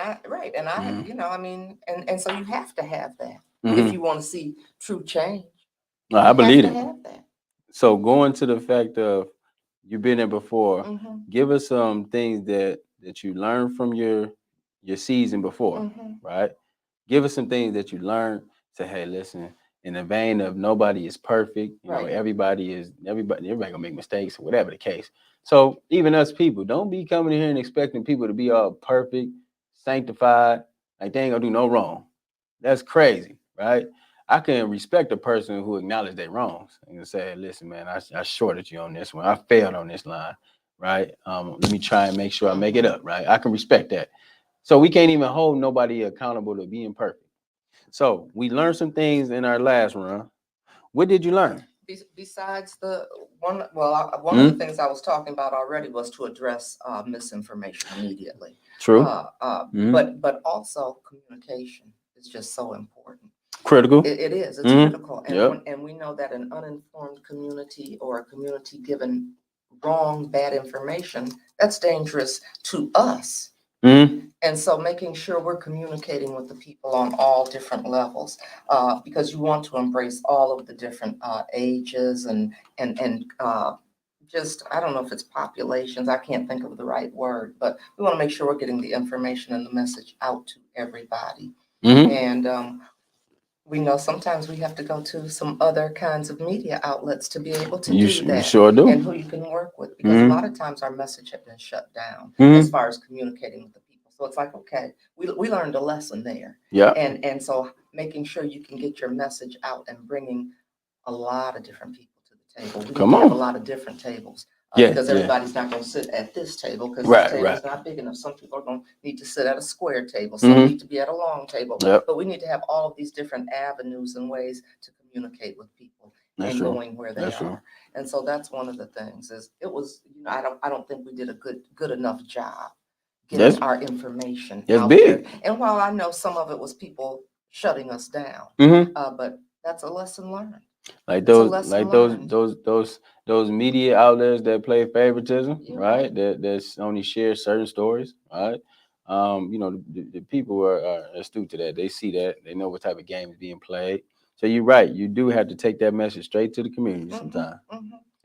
and so you have to have that if you want to see true change. No, I believe it. So going to the fact of you've been there before, give us some things that you learned from your season before, right? Give us some things that you learned. Say, hey, listen, in the vein of nobody is perfect. You know, everybody gonna make mistakes or whatever the case. So even us people, don't be coming in here and expecting people to be all perfect, sanctified, like they ain't gonna do no wrong. That's crazy, right? I can respect a person who acknowledges their wrongs and say, listen, man, I shorted you on this one. I failed on this line, right? Let me try and make sure I make it up, right? I can respect that. So we can't even hold nobody accountable to being perfect. So we learned some things in our last run. What did you learn? Besides one of the things I was talking about already was to address misinformation immediately. True. But also communication is just so important. Critical. It is. It's critical. And we know that an uninformed community or a community given wrong, bad information, that's dangerous to us. And so making sure we're communicating with the people on all different levels, because you want to embrace all of the different ages and just, I don't know if it's populations, I can't think of the right word, but we want to make sure we're getting the information and the message out to everybody. And we know sometimes we have to go to some other kinds of media outlets to be able to do that. You sure do. And who you can work with, because a lot of times our message has been shut down as far as communicating with the people. So it's like, okay, we learned a lesson there. Yeah. And so making sure you can get your message out and bringing a lot of different people to the table. We need to have a lot of different tables. Because everybody's not going to sit at this table because the table's not big enough. Some people are going to need to sit at a square table. Some need to be at a long table. But we need to have all of these different avenues and ways to communicate with people and going where they are. And so that's one of the things is it was, I don't think we did a good enough job getting our information out there. And while I know some of it was people shutting us down, but that's a lesson learned. Like those media outlets that play favoritism, right? That only share certain stories, right? The people are astute to that. They see that. They know what type of game is being played. So you're right. You do have to take that message straight to the community sometimes.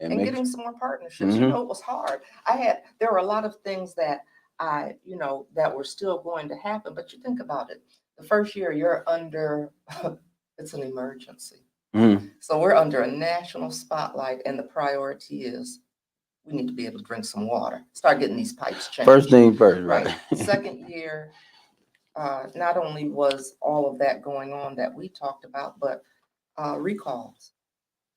And getting some more partnerships. It was hard. There were a lot of things that that were still going to happen. But you think about it. The first year you're under, it's an emergency. So we're under a national spotlight, and the priority is we need to be able to drink some water. Start getting these pipes changed. First thing first, right? Second year, not only was all of that going on that we talked about, but recalls.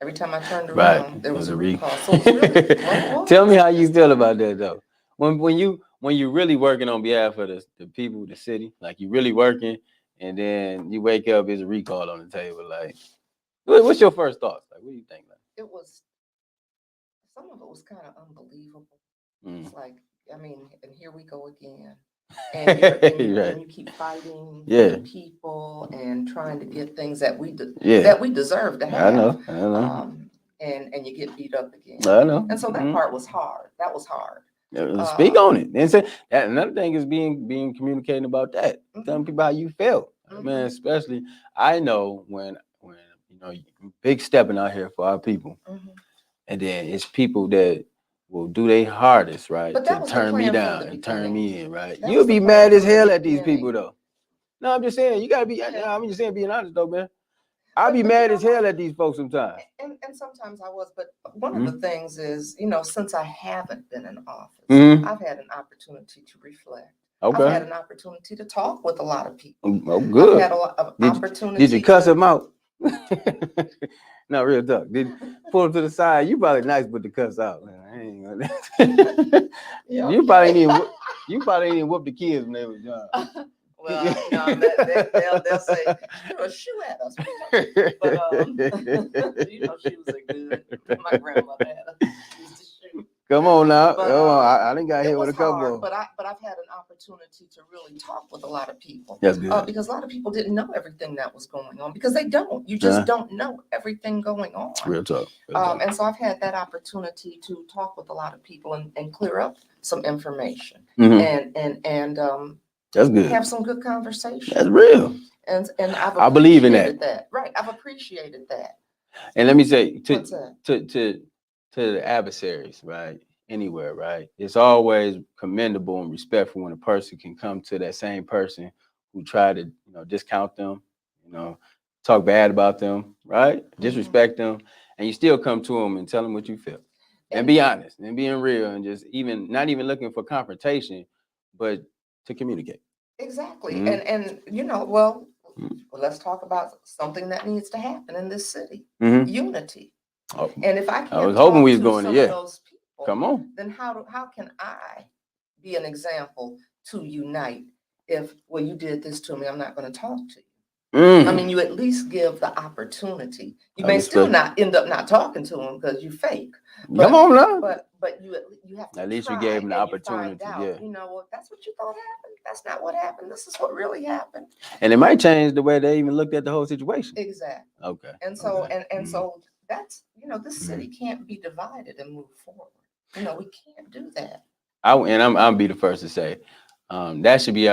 Every time I turned around, there was a recall. So it's really, tell me how you feel about that, though. When you're really working on behalf of the people, the city, like you're really working, and then you wake up, there's a recall on the table, like. What's your first thoughts? Like, what do you think? Some of it was kind of unbelievable. It's like, and here we go again. And you keep fighting people and trying to get things that we deserve to have. I know. And you get beat up again. I know. And so that part was hard. That was hard. Speak on it. And say that another thing is being communicating about that. Telling people how you felt. Man, especially I know when big stepping out here for our people. And then it's people that will do their hardest, right, to turn me down and turn me in, right? You'll be mad as hell at these people, though. No, I'm just saying, you gotta be. I'm just saying, being honest, though, man. I'll be mad as hell at these folks sometimes. And sometimes I was, but one of the things is, since I haven't been in office, I've had an opportunity to reflect. Okay. I've had an opportunity to talk with a lot of people. Oh, good. I've had a lot of opportunity. Did you cuss them out? No, real talk. Did you pull them to the side? You probably nice with the cuss out, man. I ain't gonna. You probably didn't whoop the kids when they was young. Well, they'll say, threw a shoe at us. But she was a good. My grandmother used to shoot. Come on now. I didn't got hit with a couple. But I've had an opportunity to really talk with a lot of people. That's good. Because a lot of people didn't know everything that was going on, because they don't. You just don't know everything going on. Real talk. And so I've had that opportunity to talk with a lot of people and clear up some information and that's good. Have some good conversation. That's real. And I believe in that. Right. I've appreciated that. And let me say to the adversaries, right? Anywhere, right? It's always commendable and respectful when a person can come to that same person who try to, discount them, talk bad about them, right? Disrespect them, and you still come to them and tell them what you feel. And be honest and being real and just not even looking for confrontation, but to communicate. Exactly. And well, let's talk about something that needs to happen in this city. Unity. Oh, and if I was hoping we was going to those people, come on. Then how can I be an example to unite if you did this to me, I'm not going to talk to you. I mean, you at least give the opportunity. You may still not end up not talking to them because you fake. Come on now. But you have to. At least you gave them the opportunity. That's what you thought happened. That's not what happened. This is what really happened. And it might change the way they even looked at the whole situation. Exactly. Okay. And so and so that's this city can't be divided and move forward. You know, we can't do that. I'll be the first to say, that should be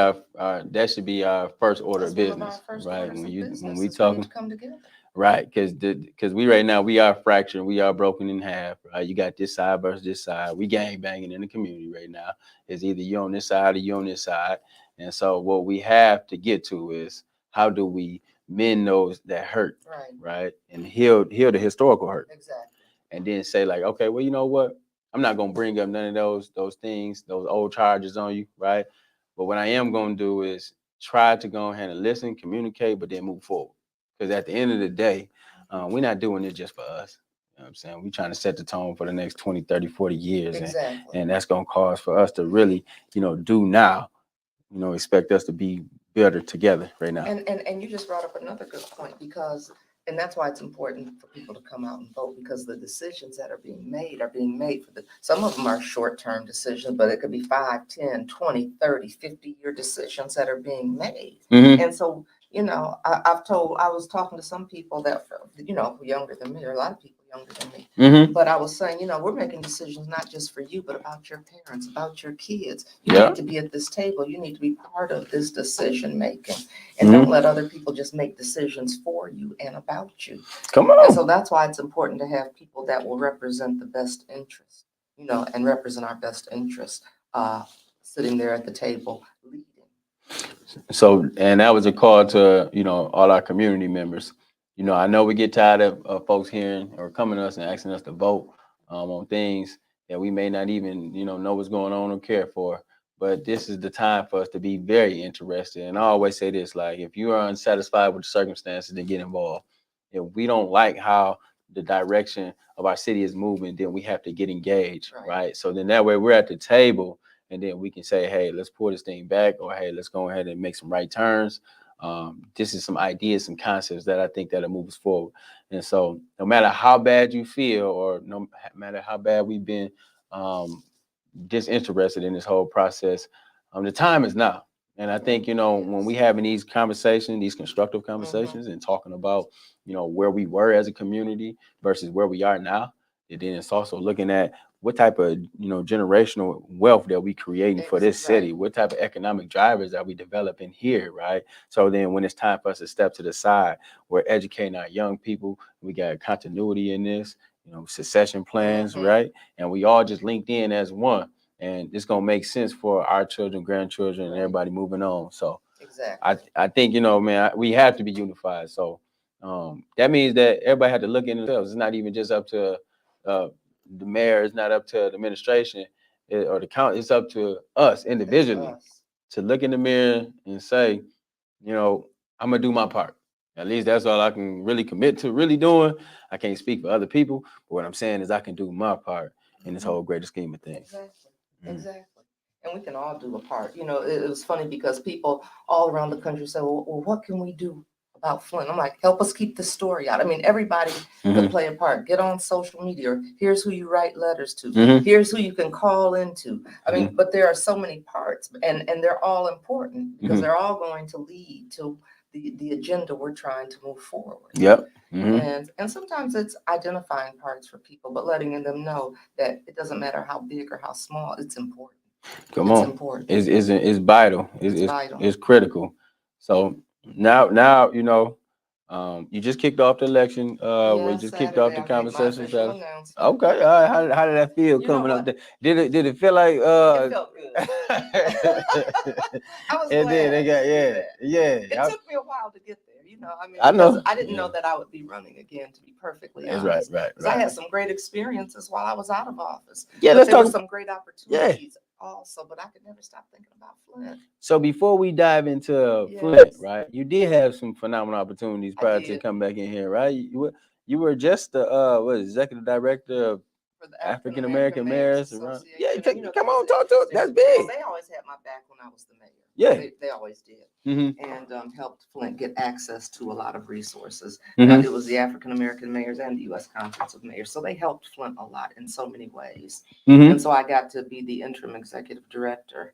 our first order That's of one of our business, first right? orders When of we business is we need talking, to come together. right? Because we right now we are fractured, we are broken in half, right? You got this side versus this side. We gang banging in the community right now. It's either you on this side or you on this side, and so what we have to get to is how do we mend those that hurt, Right. right, and heal the historical hurt, Exactly. and then say like, okay, well, you know what? I'm not gonna bring up none of those things, those old charges on you, right? But what I am gonna do is try to go ahead and listen, communicate, but then move forward. Because at the end of the day, we're not doing it just for us. You know what I'm saying? We're trying to set the tone for the next 20, 30, 40 years. Exactly. And that's gonna cause for us to really, do now, expect us to be better together right now. And you just brought up another good point because, and that's why it's important for people to come out and vote because the decisions that are being made for some of them are short-term decisions, but it could be 5, 10, 20, 30, 50-year decisions that are being made. Mhm. And so, I was talking to some people that, younger than me, or a lot of people younger than me. Mhm. But I was saying, we're making decisions not just for you, but about your parents, about your kids. You Yeah. need to be at this table. You need to be part of this decision making. Mhm. And don't let other people just make decisions for you and about you. Come And on. so that's why it's important to have people that will represent the best interest, and represent our best interest, sitting there at the table leading. So, and that was a call to, all our community members. I know we get tired of folks hearing or coming to us and asking us to vote on things that we may not even, know what's going on or care for. But this is the time for us to be very interested. And I always say this, like, if you are unsatisfied with the circumstances, then get involved. If we don't like how the direction of our city is moving, then we have to get engaged, right? So then that way we're at the table, and then we can say, hey, let's pull this thing back, or hey, let's go ahead and make some right turns. This is some ideas, some concepts that I think that'll move us forward. And so no matter how bad you feel, or no matter how bad we've been disinterested in this whole process, the time is now. And I think, when we having these conversations, these constructive conversations, and talking about, where we were as a community versus where we are now, and then it's also looking at what type of, generational wealth that we creating for this city, what type of economic drivers that we developing here, right? So then when it's time for us to step to the side, we're educating our young people. We got continuity in this, succession plans, right? And we all just linked in as one. And it's gonna make sense for our children, grandchildren, and everybody moving on. So Exactly. I think, man, we have to be unified. So that means that everybody had to look in themselves. It's not even just up to the mayor. It's not up to the administration or the county. It's up to us individually to look in the mirror and say, I'm gonna do my part. At least that's all I can really commit to really doing. I can't speak for other people, but what I'm saying is I can do my part in this whole greater scheme of things. Exactly. Exactly. And we can all do a part. It was funny because people all around the country say, well, what can we do about Flint? I'm like, help us keep the story out. I mean, everybody could play a part. Get on social media. Or here's who you write letters to. Here's who you can call into. I mean, but there are so many parts, and they're all important because they're all going to lead to the agenda we're trying to move forward. Yep. And sometimes it's identifying parts for people, but letting them know that it doesn't matter how big or how small, it's important. Come on. It's important. It's vital. It's vital. It's critical. So now you just kicked off the election. Where you just kicked off the conversation. Okay. All right. How did that feel coming up there? Did it feel like It felt good. I was and glad. then they got It took me a while to get there. I know. I didn't know that I would be running again, to be perfectly honest. That's right. I had some great experiences while I was out of office. Yeah, but let's there talk. were some great opportunities also, but I could never stop thinking about Flint. So before we dive into Flint, right? You did have some phenomenal opportunities prior to come back in here, right? You were just the executive director of African American mayors around. Yeah, come on, talk to us. That's big. Well, they always had my back when I was the mayor. Yeah, they always did, and helped Flint get access to a lot of resources. It was the African American mayors and the U.S. Conference of Mayors, so they helped Flint a lot in so many ways. And so I got to be the interim executive director.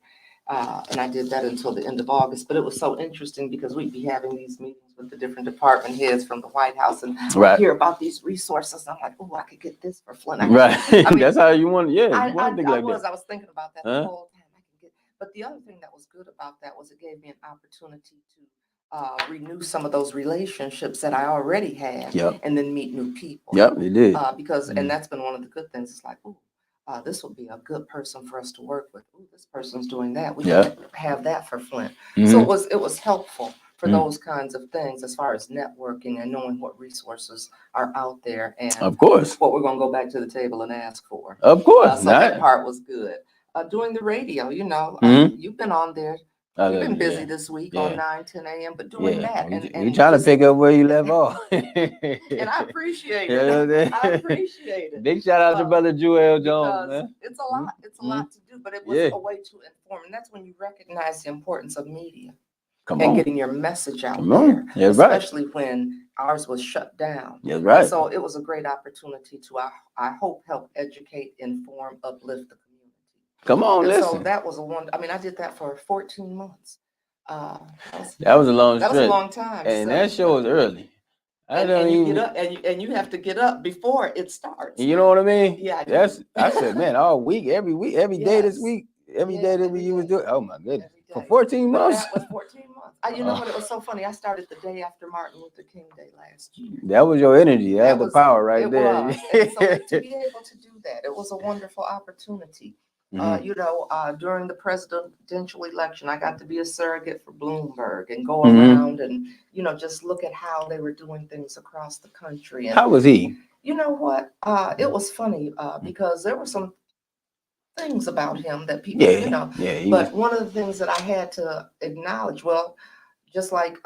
And I did that until the end of August, but it was so interesting because we'd be having these meetings with the different department heads from the White House and hear about these resources. I'm like, oh, I could get this for Flint. Right. I mean, That's how you want. Yeah. I You want to think like that. I was thinking about that the whole time. I can get, but the other thing that was good about that was it gave me an opportunity to renew some of those relationships that I already had, and then meet new people. Yep, it did. Because and that's been one of the good things. It's like, oh, this would be a good person for us to work with. Ooh, this person's doing that. We can have that for Flint. So it was helpful for those kinds of things as far as networking and knowing what resources are out there and of course what we're going to go back to the table and ask for. Of course. So that part was good. Doing the radio, you know, you've been on there. You've been busy this week on 9, 10 a.m., but doing that. We trying to pick up where you left off. And I appreciate it. I appreciate it. Big shout out to brother Joel Jones, man. It's a lot. It's a lot to do, but it was a way to inform. And that's when you recognize the importance of media and getting your message out there, especially when ours was shut down. That's right. So it was a great opportunity to, I hope, help educate, inform, uplift the community. Come on, listen. So that was I mean, I did that for 14 months. That was a long stretch. That was a long time. And that show was early. And you get up and you have to get up before it starts. You know what I mean? Yeah. I said, man, all week, every day this week, every day that you was doing. Oh my goodness. For 14 months. That was 14 months. You know what? It was so funny. I started the day after Martin Luther King Day last year. That was your energy. That was the power right there. And so to be able to do that, it was a wonderful opportunity. You know, during the presidential election, I got to be a surrogate for Bloomberg and go around and, you know, just look at how they were doing things across the country. And how was he? You know what? It was funny because there were some things about him that people, you know, but one of the things that I had to acknowledge, well, just like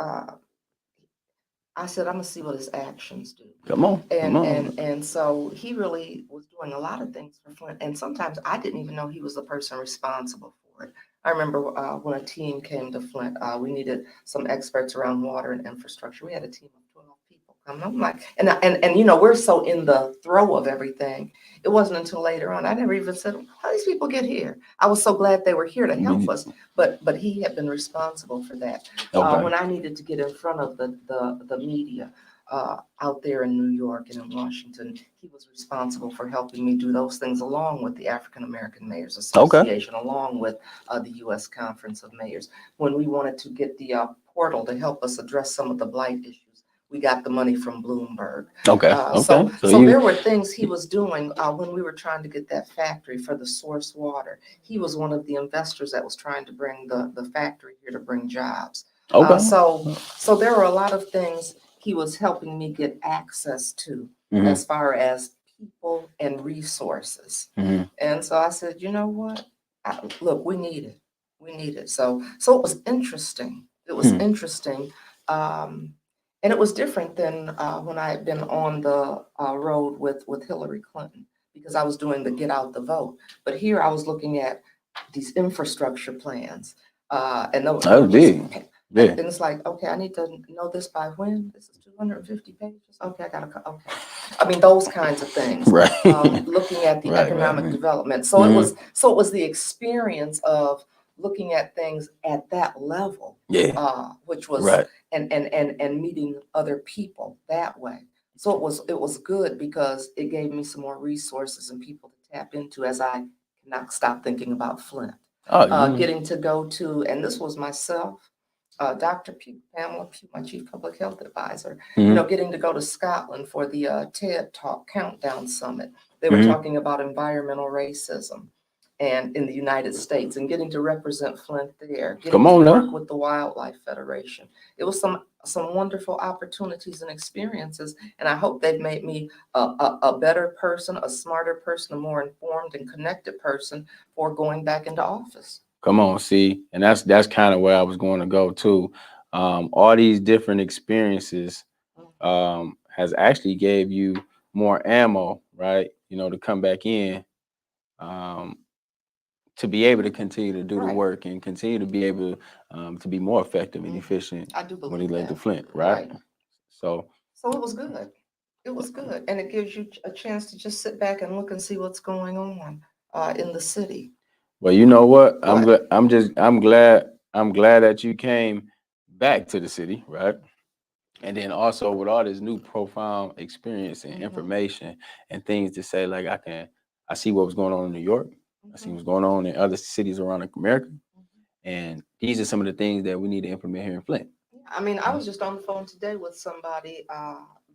I said, I'm gonna see what his actions do. Come on. And so he really was doing a lot of things for Flint. And sometimes I didn't even know he was the person responsible for it. I remember when a team came to Flint, we needed some experts around water and infrastructure. We had a team of 12 people coming. I'm like, and you know, we're so in the throw of everything. It wasn't until later on. I never even said, how these people get here? I was so glad they were here to help us. But he had been responsible for that. When I needed to get in front of the media out there in New York and in Washington, he was responsible for helping me do those things along with the African American Mayors Association, along with the U.S. Conference of Mayors. When we wanted to get the portal to help us address some of the blight issues, we got the money from Bloomberg. So there were things he was doing when we were trying to get that factory for the source water. He was one of the investors that was trying to bring the factory here to bring jobs. So there were a lot of things he was helping me get access to as far as people and resources. And so I said, you know what? Look, we need it. We need it. So it was interesting. It was interesting. And it was different than when I had been on the road with Hillary Clinton, because I was doing the get out the vote. But here I was looking at these infrastructure plans. And those was big. And it's like, okay, I need to know this by when? This is 250 pages. Okay, okay. I mean, those kinds of things. Right. Looking at the economic development. So it was the experience of looking at things at that level. Which was and meeting other people that way. So it was good because it gave me some more resources and people to tap into as I cannot stop thinking about Flint. Getting to go to, and this was myself, Dr. Pugh, Pamela Pugh, my chief public health advisor, you know, getting to go to Scotland for the TED Talk Countdown Summit. They were talking about environmental racism and in the United States, and getting to represent Flint there, getting to work with the Wildlife Federation. It was some wonderful opportunities and experiences, and I hope they've made me a better person, a smarter person, a more informed and connected person for going back into office. Come on, see, and that's kind of where I was going to go too. All these different experiences has actually gave you more ammo, right? You know, to come back in, to be able to continue to do the work and continue to be able to be more effective and efficient. I do believe when he led that. to Flint, right? So it was good. It was good, and it gives you a chance to just sit back and look and see what's going on in the city. Well, you know what? I'm What? glad. I'm glad that you came back to the city, right? And then also with all this new profound experience and Mm-hmm. information and things to say, like I see what was going on in New York. I see Mm-hmm. what's going on in other cities around America. And these are some of the things that we need to implement here in Flint. I mean, I was just on the phone today with somebody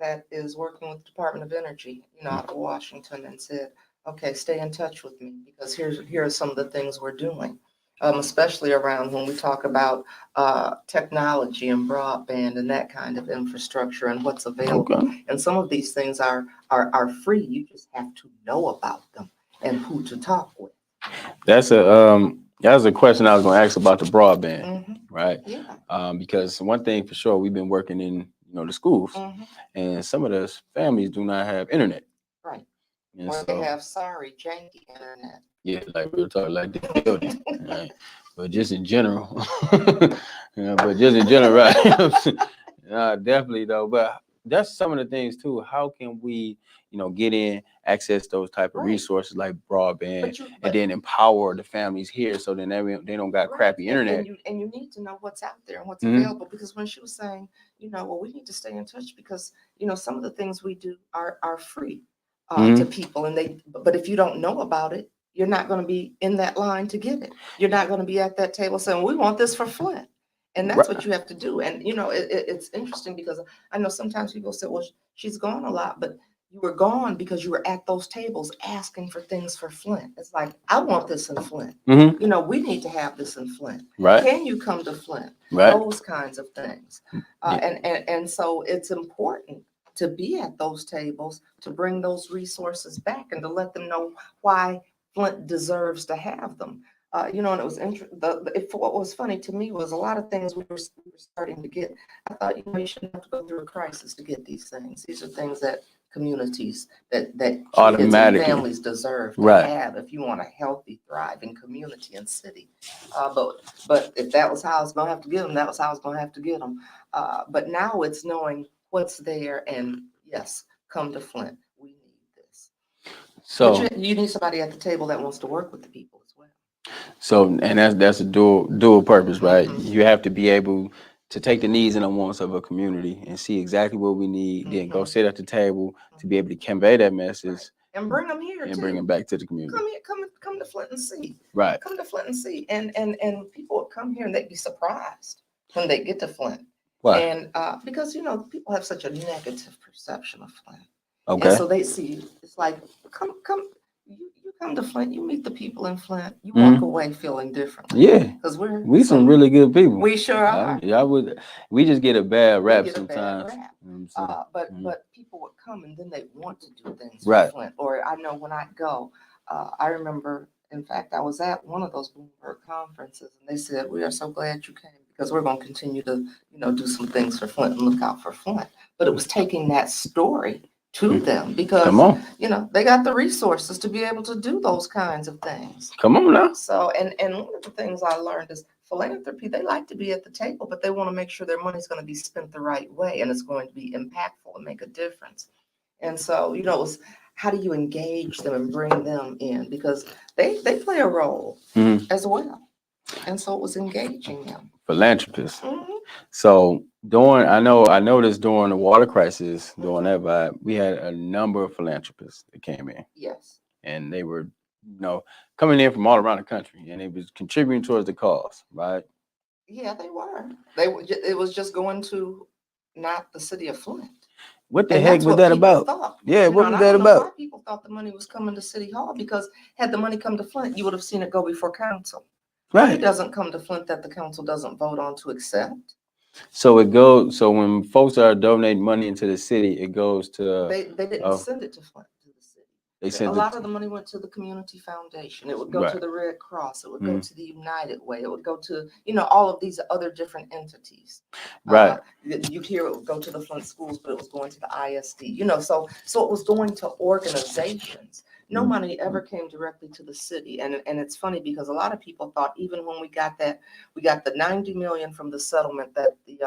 that is working with the Department of Energy, out of Washington, and said, "Okay, stay in touch with me because here are some of the things we're doing, especially around when we talk about technology and broadband and that kind of infrastructure and what's available. Okay. And some of these things are free. You just have to know about them and who to talk with." That's a question I was going to ask about the broadband, Hmm. right? Yeah. Because one thing for sure, we've been working in the schools, Hmm. and some of those families do not have internet, Right. and Or they so have sorry, janky internet. yeah, like real talk, like the building, right? But just in general, but just in general, right? Definitely though. But that's some of the things too. How can we, get in, access those type of Right. resources like broadband, But and then empower the families here, so then they don't got right. crappy And internet. you need to know what's out there and what's Hmm. available, because when she was saying, well, we need to stay in touch because some of the things we do are free to Hmm. people, and but if you don't know about it, you're not going to be in that line to get it. You're not going to be at that table saying, "We want this for Flint." And that's what Right. you have to do. And it's interesting because I know sometimes people say, "Well, she's gone a lot," but you were gone because you were at those tables asking for things for Flint. It's like, I want this in Flint. Hmm. We need to have this in Flint. Right. Can you come to Flint? Right. Those kinds of things. Yeah. And so it's important to be at those tables, to bring those resources back and to let them know why Flint deserves to have them. And it was what was funny to me was a lot of things we were starting to get. I thought, you shouldn't have to go through a crisis to get these things. These are things that communities, that kids and Automatically. families deserve to Right. have if you want a healthy, thriving community and city. But if that was how I was gonna have to get them, that was how I was gonna have to get them. But now it's knowing what's there, and yes, come to Flint. We need this. But So you need somebody at the table that wants to work with the people as well. and that's a dual purpose, right? Mhm. You have to be able to take the needs and the wants of a community and see exactly what we need, then go Mhm. sit at the table to be able to convey that message. Right. And bring them here and too. bring them back to the community. Come here, come to Flint and see. Right. Come to Flint and see. And people would come here and they'd be surprised when they get to Flint. Why? And because people have such a negative perception of Flint. And Okay. so they see it's like, come, you come to Flint, you meet the people in Flint, you Mhm. walk away feeling differently. Yeah. Because We some really good people. we sure are. We just get a bad rap We get a bad sometimes. rap. You know what I'm saying? Mhm. But people would come and then they want to do things Right. for Flint. Or I know when I go, I remember, in fact, I was at one of those Bloomberg conferences and they said, "We are so glad you came because we're going to continue to, do some things for Flint and look out for Flint." But it was taking that story to them because, Come on. they got the resources to be able to do those kinds of things. Come on now. So, and one of the things I learned is philanthropy, they like to be at the table, but they want to make sure their money's going to be spent the right way and it's going to be impactful and make a difference. And so, it was how do you engage them and bring them in, because they play a role Mhm. as well. And so it was engaging them. Philanthropist. Mhm. So I noticed during the water crisis, during that vibe, we had a number of philanthropists that came in, Yes. and they were, coming in from all around the country, and it was contributing towards the cause, right? Yeah, they were. It was just going to not the city of Flint. What the And heck that's was what that people about? thought. Yeah, what And was I that don't know why about? people thought the money was coming to City Hall, because had the money come to Flint, you would have seen it go before council. Money Right. doesn't come to Flint that the council doesn't vote on to accept. So when folks are donating money into the city, it goes to They didn't oh, send it to Flint, to the city. they A sent it lot of to, the money went to the community foundation. It would go to right. the Red Cross. It would go Mhm. to the United Way. It would go to, all of these other different entities. Right. You'd hear it would go to the Flint schools, but it was going to the ISD, so it was going to organizations. No Mhm. money ever came directly to the city. And it's funny because a lot of people thought, even when we got the 90 million from the settlement that the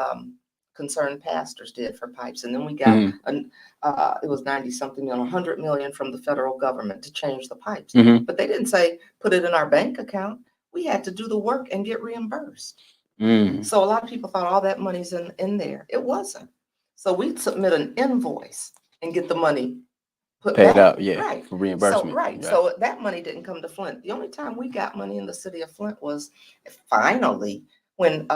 concerned pastors did for pipes. And then we got, it was 90 something million, 100 million from the federal government to change the pipes. But they didn't say, put it in our bank account. We had to do the work and get reimbursed. So a lot of people thought all that money's in there. It wasn't. So we'd submit an invoice and get the money paid out, right, for reimbursement. So, right. So that money didn't come to Flint. The only time we got money in the city of Flint was finally when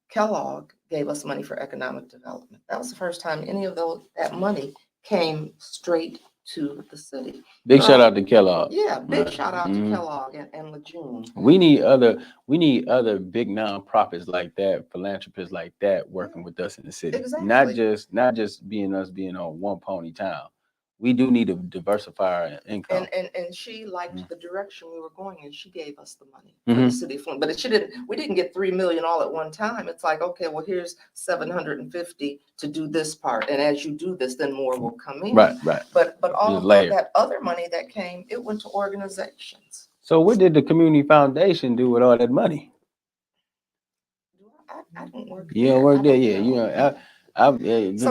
Kellogg gave us money for economic development. That was the first time any of that money came straight to the city. Big shout out to Kellogg. Yeah, big shout out to Kellogg and Lejeune. We need other big nonprofits like that, philanthropists like that working with us in the city. Exactly. Not just being on one pony town. We do need to diversify our income. And she liked the direction we were going, and she gave us the money for the city of Flint. But we didn't get 3 million all at one time. It's like, okay, well, here's 750 to do this part, and as you do this, then more will come in. Right. But all of that other money that came, it went to organizations. So what did the community foundation do with all that money? I don't work. You don't work there, yeah. You know.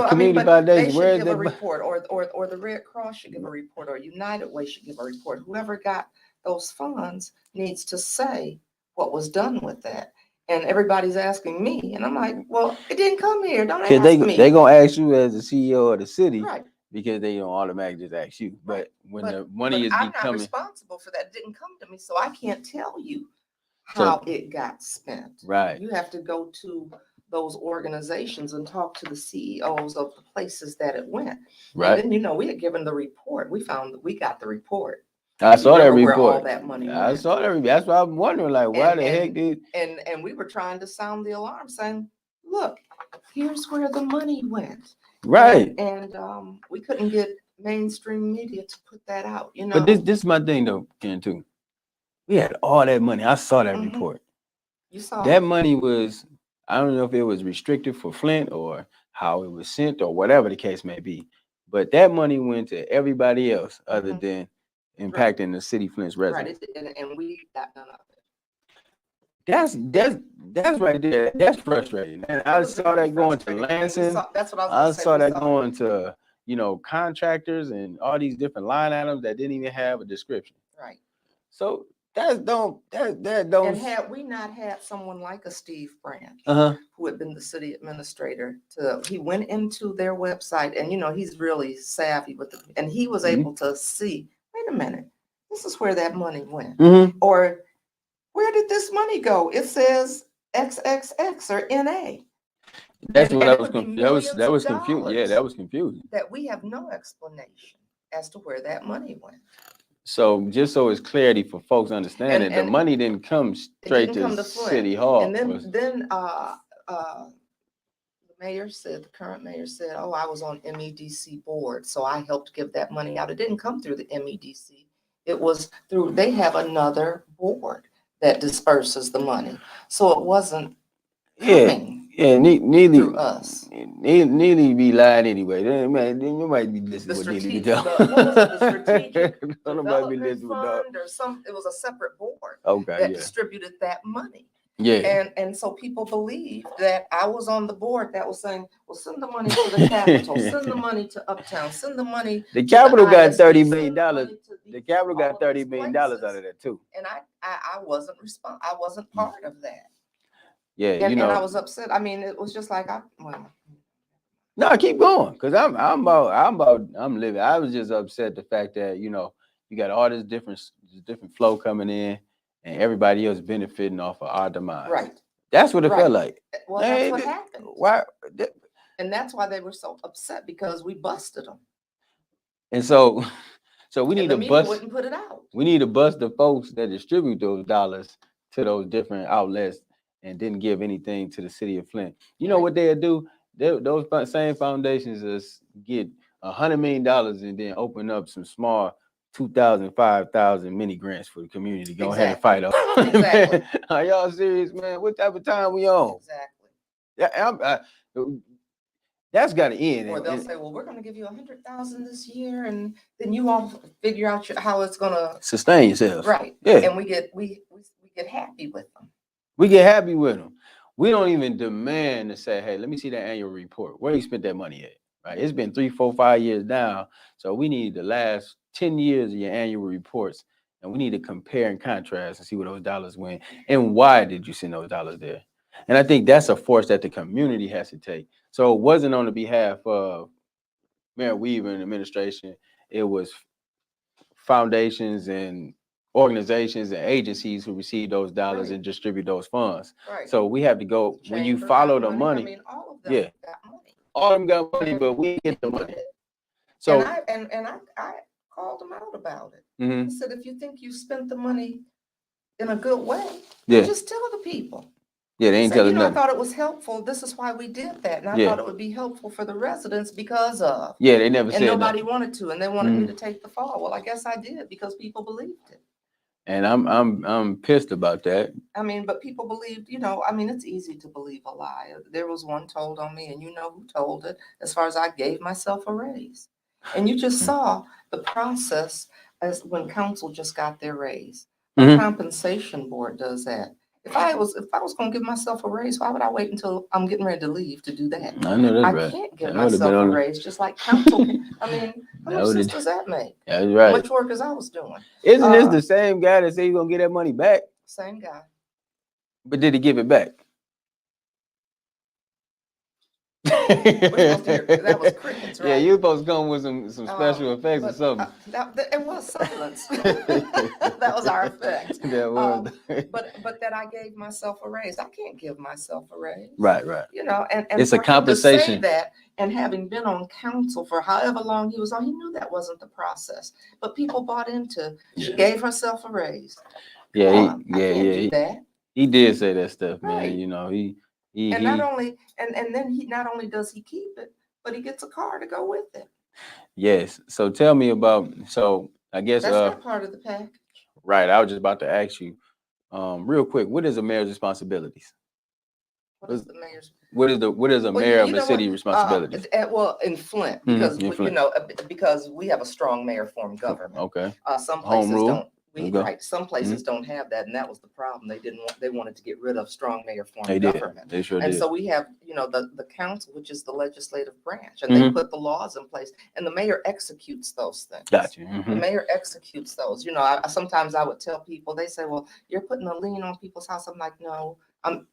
Community foundation, they should where's give the a report, or the Red Cross should give a report, or United Way should give a report. Whoever got those funds needs to say what was done with that. And everybody's asking me, and I'm like, well, it didn't come here. Don't ask me. They're gonna ask you as the CEO of the city, right? Because they don't automatically just ask you. But when the I'm money not responsible for that. It didn't come to me, so I can't tell you how it got spent. Right. You have to go to those organizations and talk to the CEOs of the places that it went. Right. And then, we had given the report. We got the report. I saw that report. Where all that money I went. saw that report. That's why I'm wondering, like, why the heck did... And we were trying to sound the alarm, saying, look, here's where the money went. Right. And we couldn't get mainstream media to put that out, But this is my thing, though, Ken, too. We had all that money. I saw that report. You saw that money was... I don't know if it was restricted for Flint or how it was sent or whatever the case may be, but that money went to everybody else other than impacting the city Flint's residents. Right, and we got none of it. That's right there. That's frustrating. And I saw that going to Lansing. That's what I was saw that going to contractors and all these different line items that didn't even have a description. Right. So that don't. And had we not had someone like a Steve Branch, who had been the city administrator, he went into their website, and he's really savvy with it, and he was able to see. Wait a minute, this is where that money went, or where did this money go? It says XXX or NA. That's what I was confused. That was confused. Yeah, that was confusing. That we have no explanation as to where that money went. So just so it's clarity for folks understanding, the money didn't come straight to City Hall. And then the mayor said, the current mayor said, oh, I was on MEDC board, so I helped give that money out. It didn't come through the MEDC. It was through, they have another board that disperses the money. So it wasn't coming through us. Nearly be lying anyway. You might be listening to what Neely be the strategic development fund or some. It was a separate board that distributed that money. Yeah. And so people believed that I was on the board that was saying, well, send the money to the Capitol, send the money to Uptown, send the money. The Capitol got $30 million. The Capitol got $30 million out of that too. And I wasn't I wasn't part of that. Yeah, and I was upset. I mean, it was just like No, keep going, because I'm living. I was just upset the fact that you got all this different flow coming in, and everybody else benefiting off of our demise. Right. That's what it felt like. Well, that's what happened. Why? And that's why they were so upset, because we busted them. And so we need to bust. Wouldn't put it out. We need to bust the folks that distribute those dollars to those different outlets and didn't give anything to the city of Flint. You know what they'll do? Those same foundations is get $100 million and then open up some small 2,000, 5,000 mini grants for the community. Go ahead and fight off. Exactly. Are y'all serious, man? What type of time we on? Exactly. Yeah, that's got to end. Or they'll say, well, we're going to give you 100,000 this year, and then you all figure out how it's going to sustain yourselves. Right. Yeah. And we get happy with them. We get happy with them. We don't even demand to say, hey, let me see that annual report. Where you spent that money at? Right? It's been 3, 4, 5 years now. So we need the last 10 years of your annual reports. And we need to compare and contrast and see where those dollars went. And why did you send those dollars there? And I think that's a force that the community has to take. So it wasn't on the behalf of Mayor Weaver and administration. It was foundations and organizations and agencies who receive those dollars and distribute those funds. Right. So we have to go, when you Chamber follow got the money, I mean, all of them got money. all of them got money, but we get the money. So So I called them out about it. mhm. I said, if you think you spent the money in a good way, just tell the people. Yeah, they ain't Say, telling I nothing. thought it was helpful. This is why we did that. And I thought it would be helpful for the residents because of. Yeah, they never said And nobody that. wanted to, and they wanted me to take the fall. Well, I guess I did because people believed it. And I'm pissed about that. I mean, but people believed, I mean, it's easy to believe a lie. There was one told on me, and you know who told it, as far as I gave myself a raise. And you just saw the process as when council just got their raise. The compensation board does that. If I was going to give myself a raise, why would I wait until I'm getting ready to leave to do that? I know that's right. I can't give myself a raise just like council can. I mean, how much sense does that make? That's right. How much work as I was doing? Isn't this the same guy that said he's going to get that money back? Same guy. But did he give it back? That was crickets, right? Yeah, you supposed to come with some special effects or something. It was silence. That was our effect. That was. But that I gave myself a raise. I can't give myself a raise. Right. And it's for a compensation. Him to say that, and having been on council for however long he was on, he knew that wasn't the process. But people bought into. She gave herself a raise. Yeah, he did say that stuff, man. Right. Not only does he keep it, but he gets a car to go with it. Yes. So tell me about. So I guess that's not part of the package. Right. I was just about to ask you, real quick. What is a mayor's responsibilities? What is the mayor's? What is a mayor of a city responsibilities? Well, in Flint, because because we have a strong mayor form government. Okay. Some places don't. Some places don't have that, and that was the problem. They wanted to get rid of strong mayor form government. They sure did. And so we have, the council, which is the legislative branch, and they put the laws in place, and the mayor executes those things. Gotcha. The mayor executes those. Sometimes I would tell people, they say, well, you're putting a lien on people's house. I'm like, no, I'm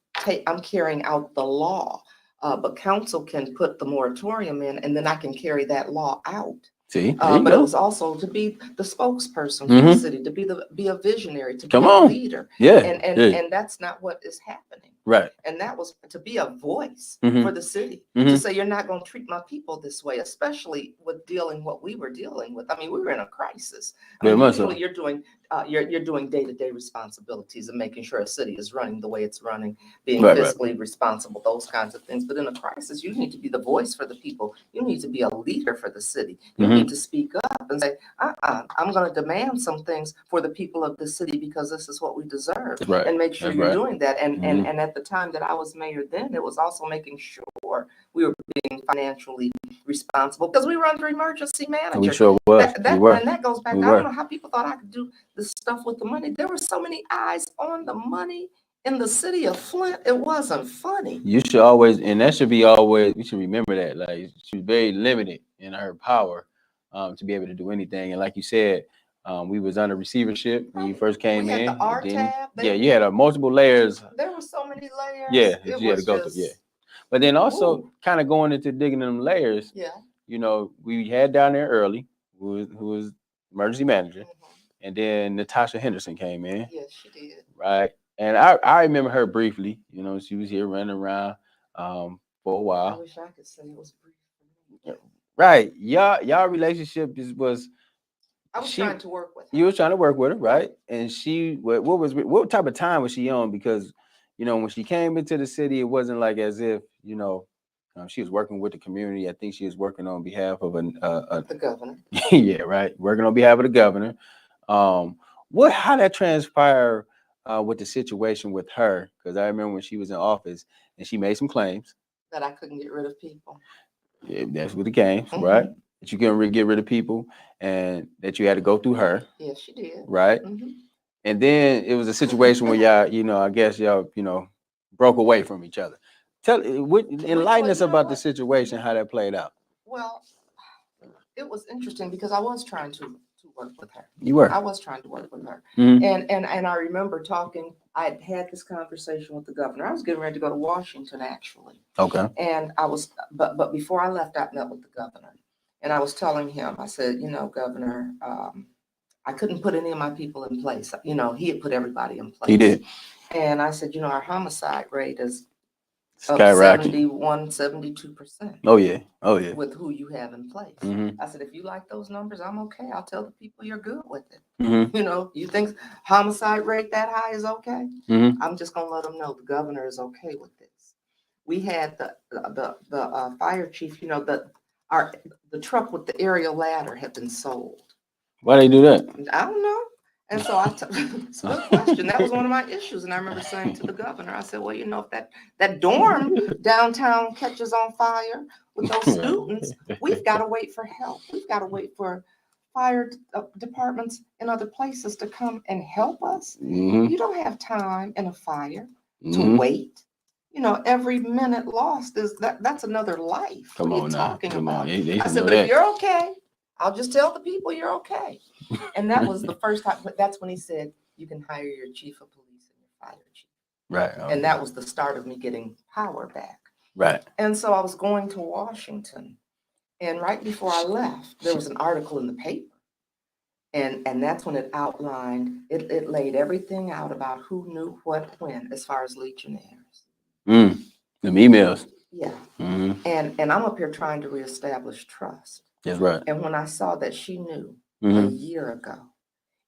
carrying out the law. But council can put the moratorium in, and then I can carry that law out. See, but it was also to be the spokesperson for the city, to be a visionary, to be a leader. Yeah. And that's not what is happening. Right. And that was to be a voice for the city, to say you're not going to treat my people this way, especially with what we were dealing with. I mean, we were in a crisis. Usually you're doing day-to-day responsibilities and making sure a city is running the way it's running, being fiscally responsible, those kinds of things. But in a crisis, you need to be the voice for the people. You need to be a leader for the city. You need to speak up and say, I'm going to demand some things for the people of the city because this is what we deserve. Right. And make sure you're doing that. And at the time that I was mayor then, it was also making sure we were being financially responsible because we were under emergency management. We sure was. And that goes back. I don't know how people thought I could do this stuff with the money. There were so many eyes on the money in the city of Flint. It wasn't funny. You should always, and that should be always, we should remember that. Like, she's very limited in her power to be able to do anything. And like you said, we was under receivership when you first came in. The R-tab. You had multiple layers. There were so many layers. Yeah, you had to go through. Yeah. But then also kind of going into digging them layers. Yeah. We had down there early, who was emergency manager. And then Natasha Henderson came in. Yes, she did. Right. And I remember her briefly. She was here running around for a while. I wish I could say it was brief. Right. Y'all relationship was. I was trying to work with her. You were trying to work with her, right? And what type of time was she on? Because when she came into the city, it wasn't like as if she was working with the community. I think she was working on behalf of the governor. Yeah, right. Working on behalf of the governor. How that transpired with the situation with her? Because I remember when she was in office and she made some claims that I couldn't get rid of people. Yeah, that's what it came, right? That you couldn't really get rid of people, and that you had to go through her. Yes, she did. Right. And then it was a situation where y'all, I guess y'all, broke away from each other. Enlighten us about the situation, how that played out. Well, it was interesting because I was trying to work with her. You were. I was trying to work with her. Mhm. And I remember talking, I had this conversation with the governor. I was getting ready to go to Washington, actually. Okay. And I was, but before I left, I met with the governor. And I was telling him, I said, Governor, I couldn't put any of my people in place. He had put everybody in place. He did. And I said, our homicide rate is up Skyrocket. 72%. Oh yeah. Oh yeah. With who you have in place. Mhm. I said, if you like those numbers, I'm okay. I'll tell the people you're good with it. Mhm. You think homicide rate that high is okay? Mhm. I'm just gonna let them know the governor is okay with this. We had the fire chief. The truck with the aerial ladder had been sold. Why they do that? I don't know. And so it's a good question. That was one of my issues. And I remember saying to the governor, I said, well, if that dorm downtown catches on fire with those students, we've got to wait for help. We've got to wait for fire departments in other places to come and help us. You don't have time in a fire to wait. Every minute lost that's another life. Come what are on you now. talking Come about? on. They I should said, know but if that. you're okay, I'll just tell the people you're okay. And that was the first time, but that's when he said, you can hire your chief of police and your fire chief. Right. Okay. And that was the start of me getting power back. Right. And so I was going to Washington. And right before I left, there was an article in the paper. And that's when it outlined, it laid everything out about who knew what when as far as Legionnaires. Them emails. Yeah. And I'm up here trying to reestablish trust. That's right. And when I saw that she knew a year ago,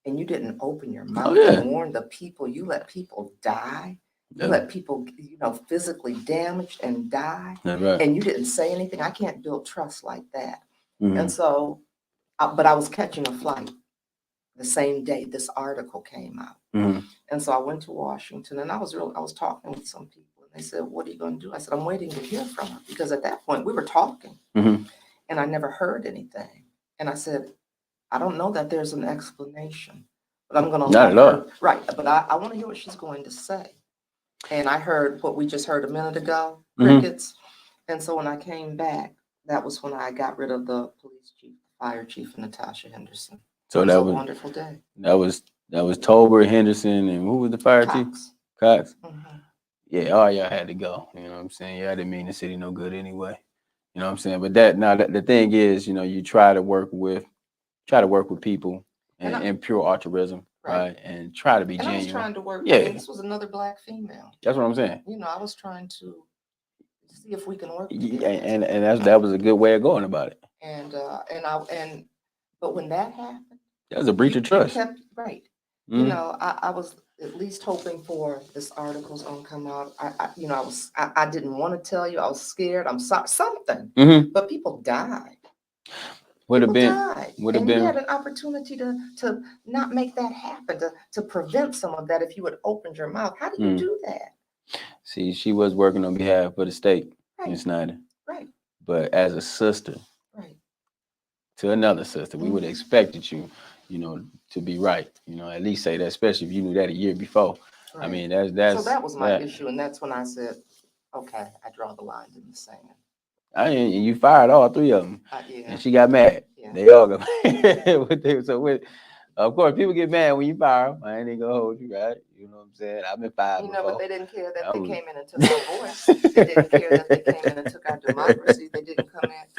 and you didn't open your mouth and warn the people, you let people die. You let people, physically damaged and die. That's right. And you didn't say anything. I can't build trust like that. And so, but I was catching a flight the same day this article came out. And so I went to Washington, and I was talking with some people, and they said, what are you going to do? I said, I'm waiting to hear from her, because at that point we were talking and I never heard anything. And I said, I don't know that there's an explanation, but I'm going to let her. Right. But I want to hear what she's going to say. And I heard what we just heard a minute ago, crickets. And so when I came back, that was when I got rid of the police chief, fire chief, Natasha Henderson. So that was a wonderful day. That was Tolbert, Henderson, and who was the fire chief? Cox. Yeah, all y'all had to go. You know what I'm saying? Y'all didn't mean the city no good anyway. You know what I'm saying? But the thing is, you try to work with people and pure altruism, right? And try to be genuine. I was trying to work. Yeah, this was another Black female. That's what I'm saying. I was trying to see if we can work together. And that was a good way of going about it. But when that happened, that was a breach of trust. Right. I was at least hoping for this article's gonna come out. I didn't want to tell you. I was scared. I'm sorry, something. But people died. Would have been. You had an opportunity to not make that happen, to prevent some of that if you had opened your mouth. How do you do that? See, she was working on behalf of the state in Snyder. Right. But as a sister, to another sister, we would have expected you, to be right. At least say that, especially if you knew that a year before. Right. I mean, that's. So that was my issue, and that's when I said, okay, I draw the line in the sand. You fired all three of them, and she got mad. Yeah. They all got mad. Of course, people get mad when you fire them. I ain't even gonna hold you, right? You know what I'm saying? I've been fired before. But they didn't care that they came in and took our voice. They didn't care that they came in and took our democracy. They didn't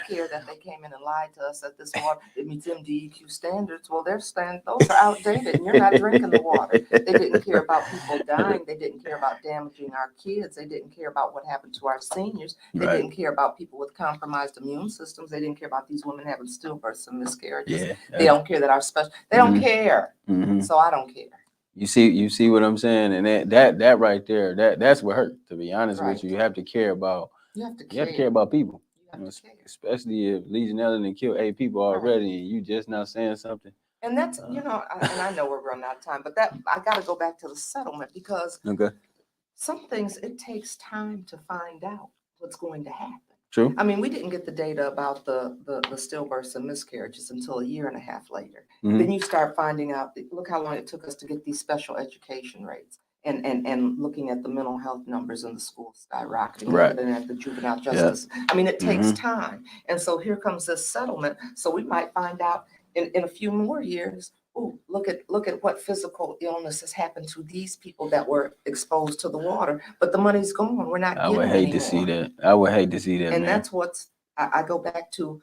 care that they came in and lied to us that this water, it meets MDEQ standards. Well, those are outdated, and you're not drinking the water. They didn't care about people dying. They didn't care about damaging our kids. They didn't care about what happened to our seniors. They didn't care about people with compromised immune systems. They didn't care about these women having stillbirths and miscarriages. Yeah. They don't care that they don't care. So I don't care. You see what I'm saying? And that right there, that's what hurt, to be honest with you. You have to care about people. Especially if Legionella killed 8 people already and you just not saying something. And that's and I know we're running out of time, but I gotta go back to the settlement, because some things it takes time to find out what's going to happen. True. I mean, we didn't get the data about the stillbirths and miscarriages until a year and a half later. Then you start finding out, look how long it took us to get these special education rates. and looking at the mental health numbers in the schools skyrocketing, Right. looking at the juvenile justice. I mean, it takes time. And so here comes this settlement. So we might find out in a few more years, oh, look at what physical illness has happened to these people that were exposed to the water, but the money's gone. We're not I getting would hate anymore. to see that. I would hate to see that, And man. that's what's, I go back to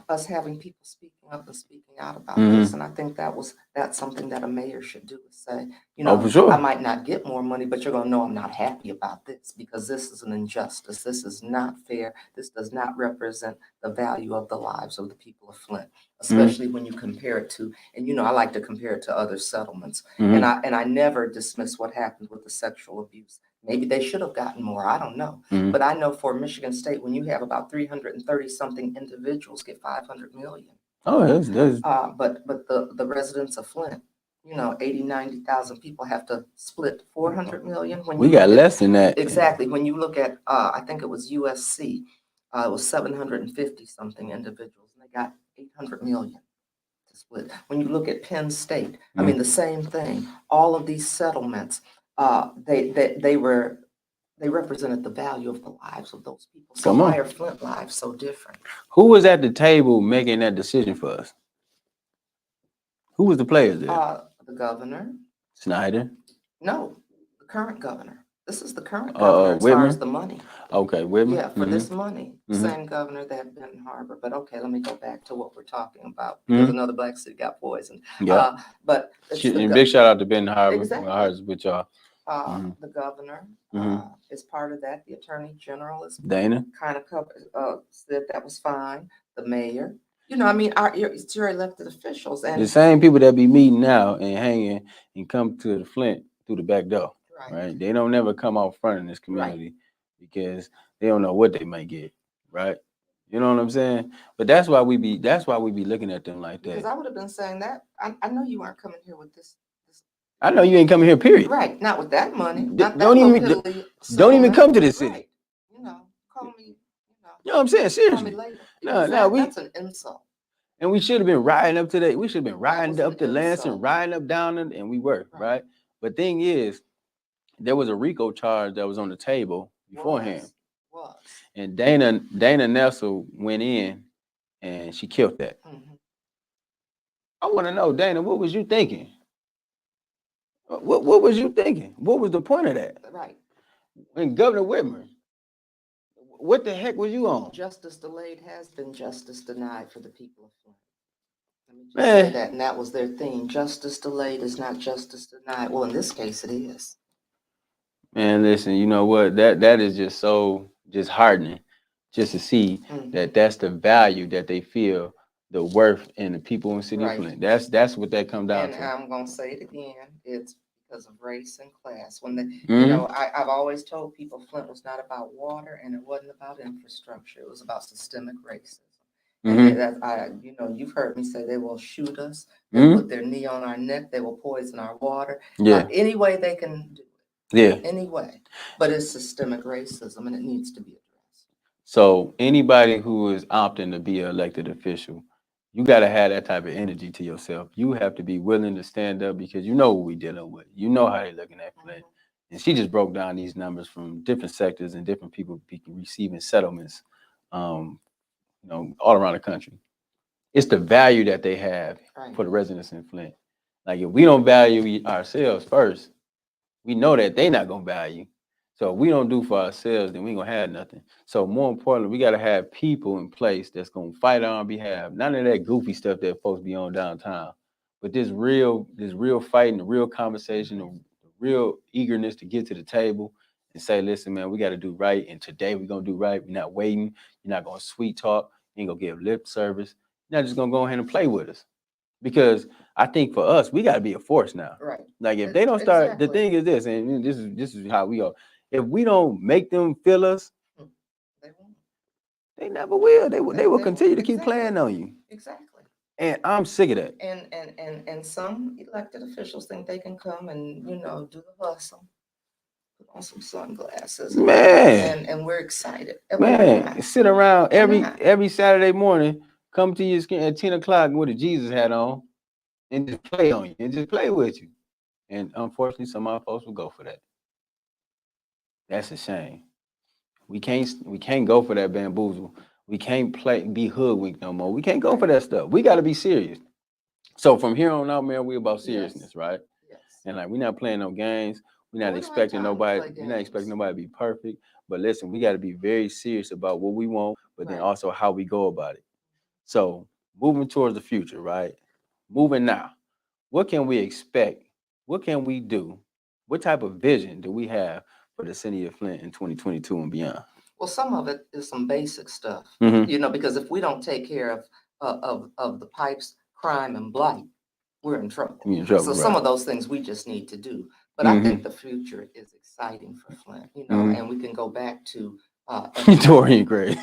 us having people speaking up and speaking out about this. And I think that's something that a mayor should do, is say, you know, for sure. I might not get more money, but you're gonna know I'm not happy about this, because this is an injustice. This is not fair. This does not represent the value of the lives of the people of Flint, especially when you compare it to, and you know, I like to compare it to other settlements. And I never dismiss what happened with the sexual abuse. Maybe they should have gotten more. I don't know. But I know for Michigan State, when you have about 330 something individuals get 500 million. Oh, that's But the residents of Flint, you know, 80, 90,000 people have to split 400 million. When we you got look at- less than that. Exactly. When you look at, I think it was USC, it was 750 something individuals, and they got 800 million to split. When you look at Penn State, I mean, the same thing. All of these settlements, they represented the value of the lives of those people. So Come on. why are Flint lives so different? Who was at the table making that decision for us? Who was the players there? The governor. Snyder. No, the current governor. This is the current governor as far as the money. Okay, Whitmer. Yeah, for this money. Same governor that Benton Harbor. But okay, let me go back to what we're talking about, because another black city got poisoned. Yeah. But it's the And big shout out to Benton Harbor. Exactly. My heart's with y'all. The governor is part of that. The attorney general is Dana. kind of said that was fine. The mayor, you know, I mean, it's your elected officials, and The same people that be meeting now and hanging and come to the Flint through the back door. Right? They don't never come out front in this community because they don't know what they might get. Right? You know what I'm saying? But that's why we be looking at them like that. Because I would have been saying that. I know you aren't coming here with this. I know you ain't coming here, period. Right, not with that money. Don't even come to this city. Right. You know, call me. You know what I'm saying? Call me Seriously. later. No, That's an insult. And we should have been riding up today. We should have been riding was up an to Lansing, insult. riding up down, and we were right. But thing is, there was a RICO charge that was on the table beforehand, and Dana Nessel went in and she killed that. I want to know, Dana, what was you thinking? What was you thinking? What was the point of that? Right. And Governor Whitmer, what the heck was you on? Justice delayed has been justice denied for the people of Flint. Let me just Man. say that, and that was their theme. Justice delayed is not justice denied. Well, in this case, it is. Man, listen, you know what? That is just so heartening, just to see that that's the value that they feel, the worth in the people in the city of Flint. That's what that comes down to. And I'm gonna say it again. It's because of race and class. When you know, I've always told people Flint was not about water and it wasn't about infrastructure. It was about systemic racism. And you know, you've heard me say they will shoot us, they put their knee on our neck, they will poison our water. Any way they can do it. Any way. But it's systemic racism and it needs to be addressed. So anybody who is opting to be an elected official, you got to have that type of energy to yourself. You have to be willing to stand up because you know what we're dealing with. You know how they're looking at Flint. And she just broke down these numbers from different sectors and different people receiving settlements, you know, all around the country. It's the value that they have for the residents in Flint. Like if we don't value ourselves first, we know that they're not going to value. So if we don't do for ourselves, then we ain't gonna have nothing. So more importantly, we gotta have people in place that's gonna fight on our behalf. None of that goofy stuff that folks be on downtown, but this real fighting, the real conversation, the real eagerness to get to the table and say, listen, man, we gotta do right. And today we're gonna do right. We're not waiting. You're not gonna sweet talk. You ain't gonna give lip service. You're not just gonna go ahead and play with us. Because I think for us, we gotta be a force now. Right. Like if they don't start, the thing is this, and this is how we are. If we don't make them feel us, they won't. They never will. They will continue to keep playing on you. Exactly. And I'm sick of that. And some elected officials think they can come and, you know, do the hustle, put on some sunglasses, Man. and we're excited. Man, sit around every Saturday morning, come to your skin at 10 o'clock with a Jesus hat on, and just play on you and just play with you. And unfortunately, some of our folks will go for that. That's a shame. We can't go for that bamboozle. We can't be hoodwinked no more. We can't go for that stuff. We got to be serious. So from here on out, man, we about seriousness, right? Yes. And like we're not playing no games. We're not We don't have expecting time to nobody. play We're not expecting games. nobody to be perfect. But listen, we got to be very serious about what we want, but then Right. also how we go about it. So moving towards the future, right? Moving now. What can we expect? What can we do? What type of vision do we have for the city of Flint in 2022 and beyond? Well, some of it is some basic stuff, Mhm. you know, because if we don't take care of the pipes, crime, and blight, we're in trouble. You in trouble, So some right? of those things we just need to do. But I Mhm. think the future is exciting for Flint, you know, Mhm. and we can go back to Dorian Gray.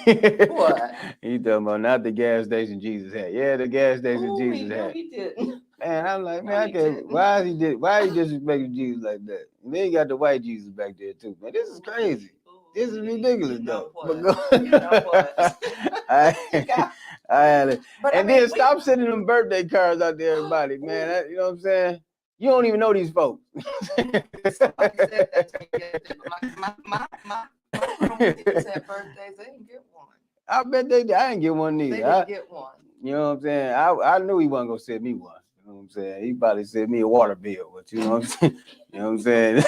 What? He talking about not the gas station Jesus had. Yeah, the gas station Ooh, Jesus no, had. he didn't. Man, I'm like, No, man, I he can't. didn't. Why he disrespecting Jesus like that? And then you got the white Jesus back there too. Man, this is crazy. This is ridiculous, You know though. what? But You know what? I had it. But And I mean, then stop sending them birthday cards out to everybody, man. You know what I'm saying? You don't even know these folks. Somebody said that to me yesterday, but my grandkids had birthdays. They didn't get one. I bet they did. I didn't get one They either. didn't get one. You know what I'm saying? I knew he wasn't gonna send me one. You know what I'm saying? He probably sent me a water bill, but you know what I'm saying? You know what I'm saying?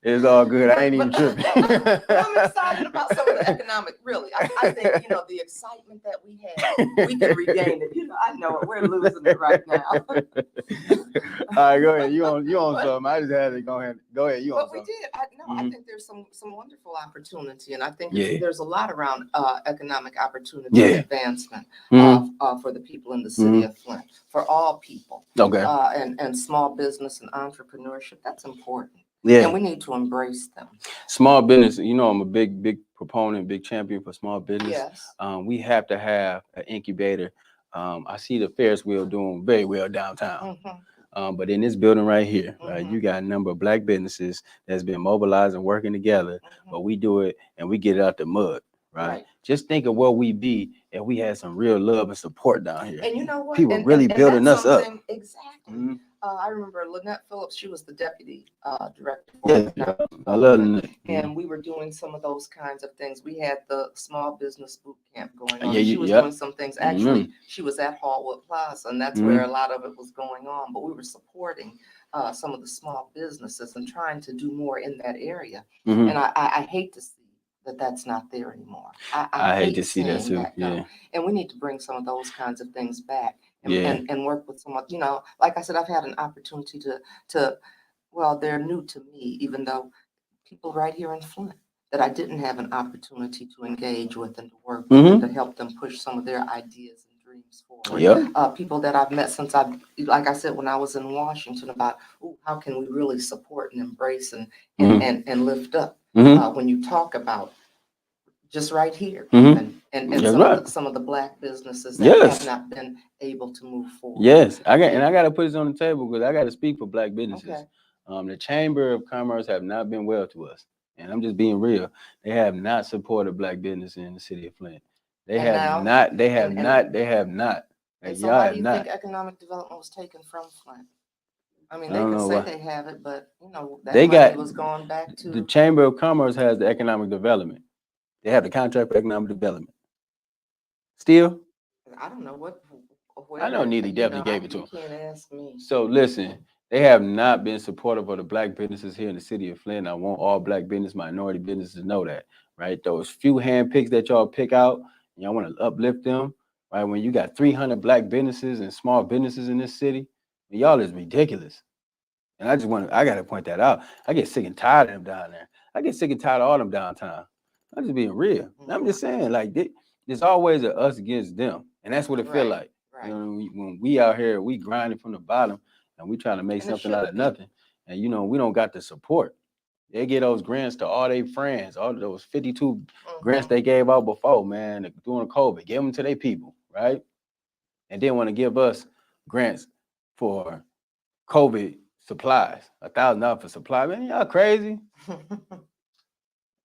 It's all good. I ain't even tripping. But I'm excited about some of the economic, really. I think, you know, the excitement that we had, we can regain it. You know, I know it. We're losing it right now. All right, go ahead. You on But- something. I just had to go ahead. Go ahead. You on But we something. did. I Mhm. think there's some wonderful opportunity, and I think Yeah. there's a lot around economic opportunity Yeah. and advancement Mhm. for the people in the city of Flint, for all people, Okay. and small business and entrepreneurship. That's important. Yeah. And we need to embrace them. Small business. You know, I'm a big proponent, big champion for small business. Yes. We have to have an incubator. I see the Ferris wheel doing very well downtown. But in this building right here, right, you got a number of black businesses that's been mobilized and working together, but we do it and we get it out the mud, right? Just think of where we be if we had some real love and support down here. And you know what? People And really building that's us up. something- Exactly. I remember Lynette Phillips, she was the deputy director. Yeah, I love Lynette. And we were doing some of those kinds of things. We had the small business boot camp going on. Yeah, She was doing some things. Actually, she was at Hallwood Plaza, and that's where a lot of it was going on. But we were supporting some of the small businesses and trying to do more in that area. And I hate to see that that's not there anymore. I hate to see that too. Yeah. And we need to bring some of those kinds of things back and, Yeah. and work with someone, you know, like I said, I've had an opportunity to, well, they're new to me, even though people right here in Flint that I didn't have an opportunity to engage with and to work with and to help them push some of their ideas and dreams forward. Yep. People that I've met since like I said, when I was in Washington about, how can we really support and embrace and lift up when you talk about just right here, and some of the black businesses that have not been able to move forward. Yes, I got to put this on the table because I got to speak for black businesses. Okay. The Chamber of Commerce have not been well to us, and I'm just being real. They have not supported black business in the city of Flint. They have not. They have not. And so why do you think economic development was taken from Flint? I mean, they can say they have it, but you know that money was going back to the Chamber of Commerce has the economic development. They have the contract for economic development. Still, I don't know what. I know Neely definitely gave it to You him. can't ask me. So listen, they have not been supportive of the black businesses here in the city of Flint. I want all black business, minority businesses to know that, right? Those few hand picks that y'all pick out, and y'all want to uplift them, right? When you got 300 black businesses and small businesses in this city, y'all is ridiculous. And I got to point that out. I get sick and tired of them down there. I get sick and tired of all them downtown. I'm just being real. I'm just saying, like, there's always a us against them. And that's what it feel like. Right. You know, when we out here, we grinding from the bottom and we trying to make something out of nothing. And, you know, we don't got the support. They get those grants to all their friends, all those 52 grants they gave out before, man, during COVID. Give them to their people, right? And then want to give us grants for COVID supplies, $1,000 for supply. Man, y'all crazy.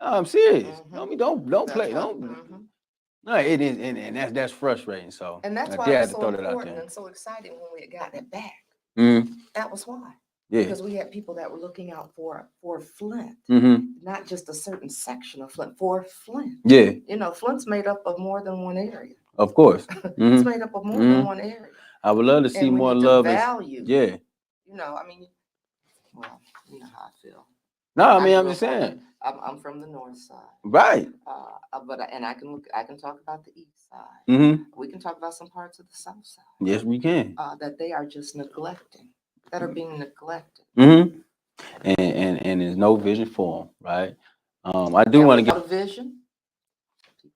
I'm serious. Don't play. No, it is, and that's frustrating. So and that's I why did it have was to so throw that out important there. and so exciting when we had gotten it back. Mm-hmm. That was why. Because we had people that were looking out for Flint, not just a certain section of Flint, for Flint. Yeah. You know, Flint's made up of more than one area. Of course. It's made up of more than one area. I would love to see and we more need love. To value. Yeah. You know, I mean, well, you know how I feel. No, I mean, I'm just saying. I'm from the north side. Right. But I can talk about the east side. We can talk about some parts of the south side. Yes, we can. That they are just neglecting, that are being neglected. And there's no vision for them, right? I do want to give a vision.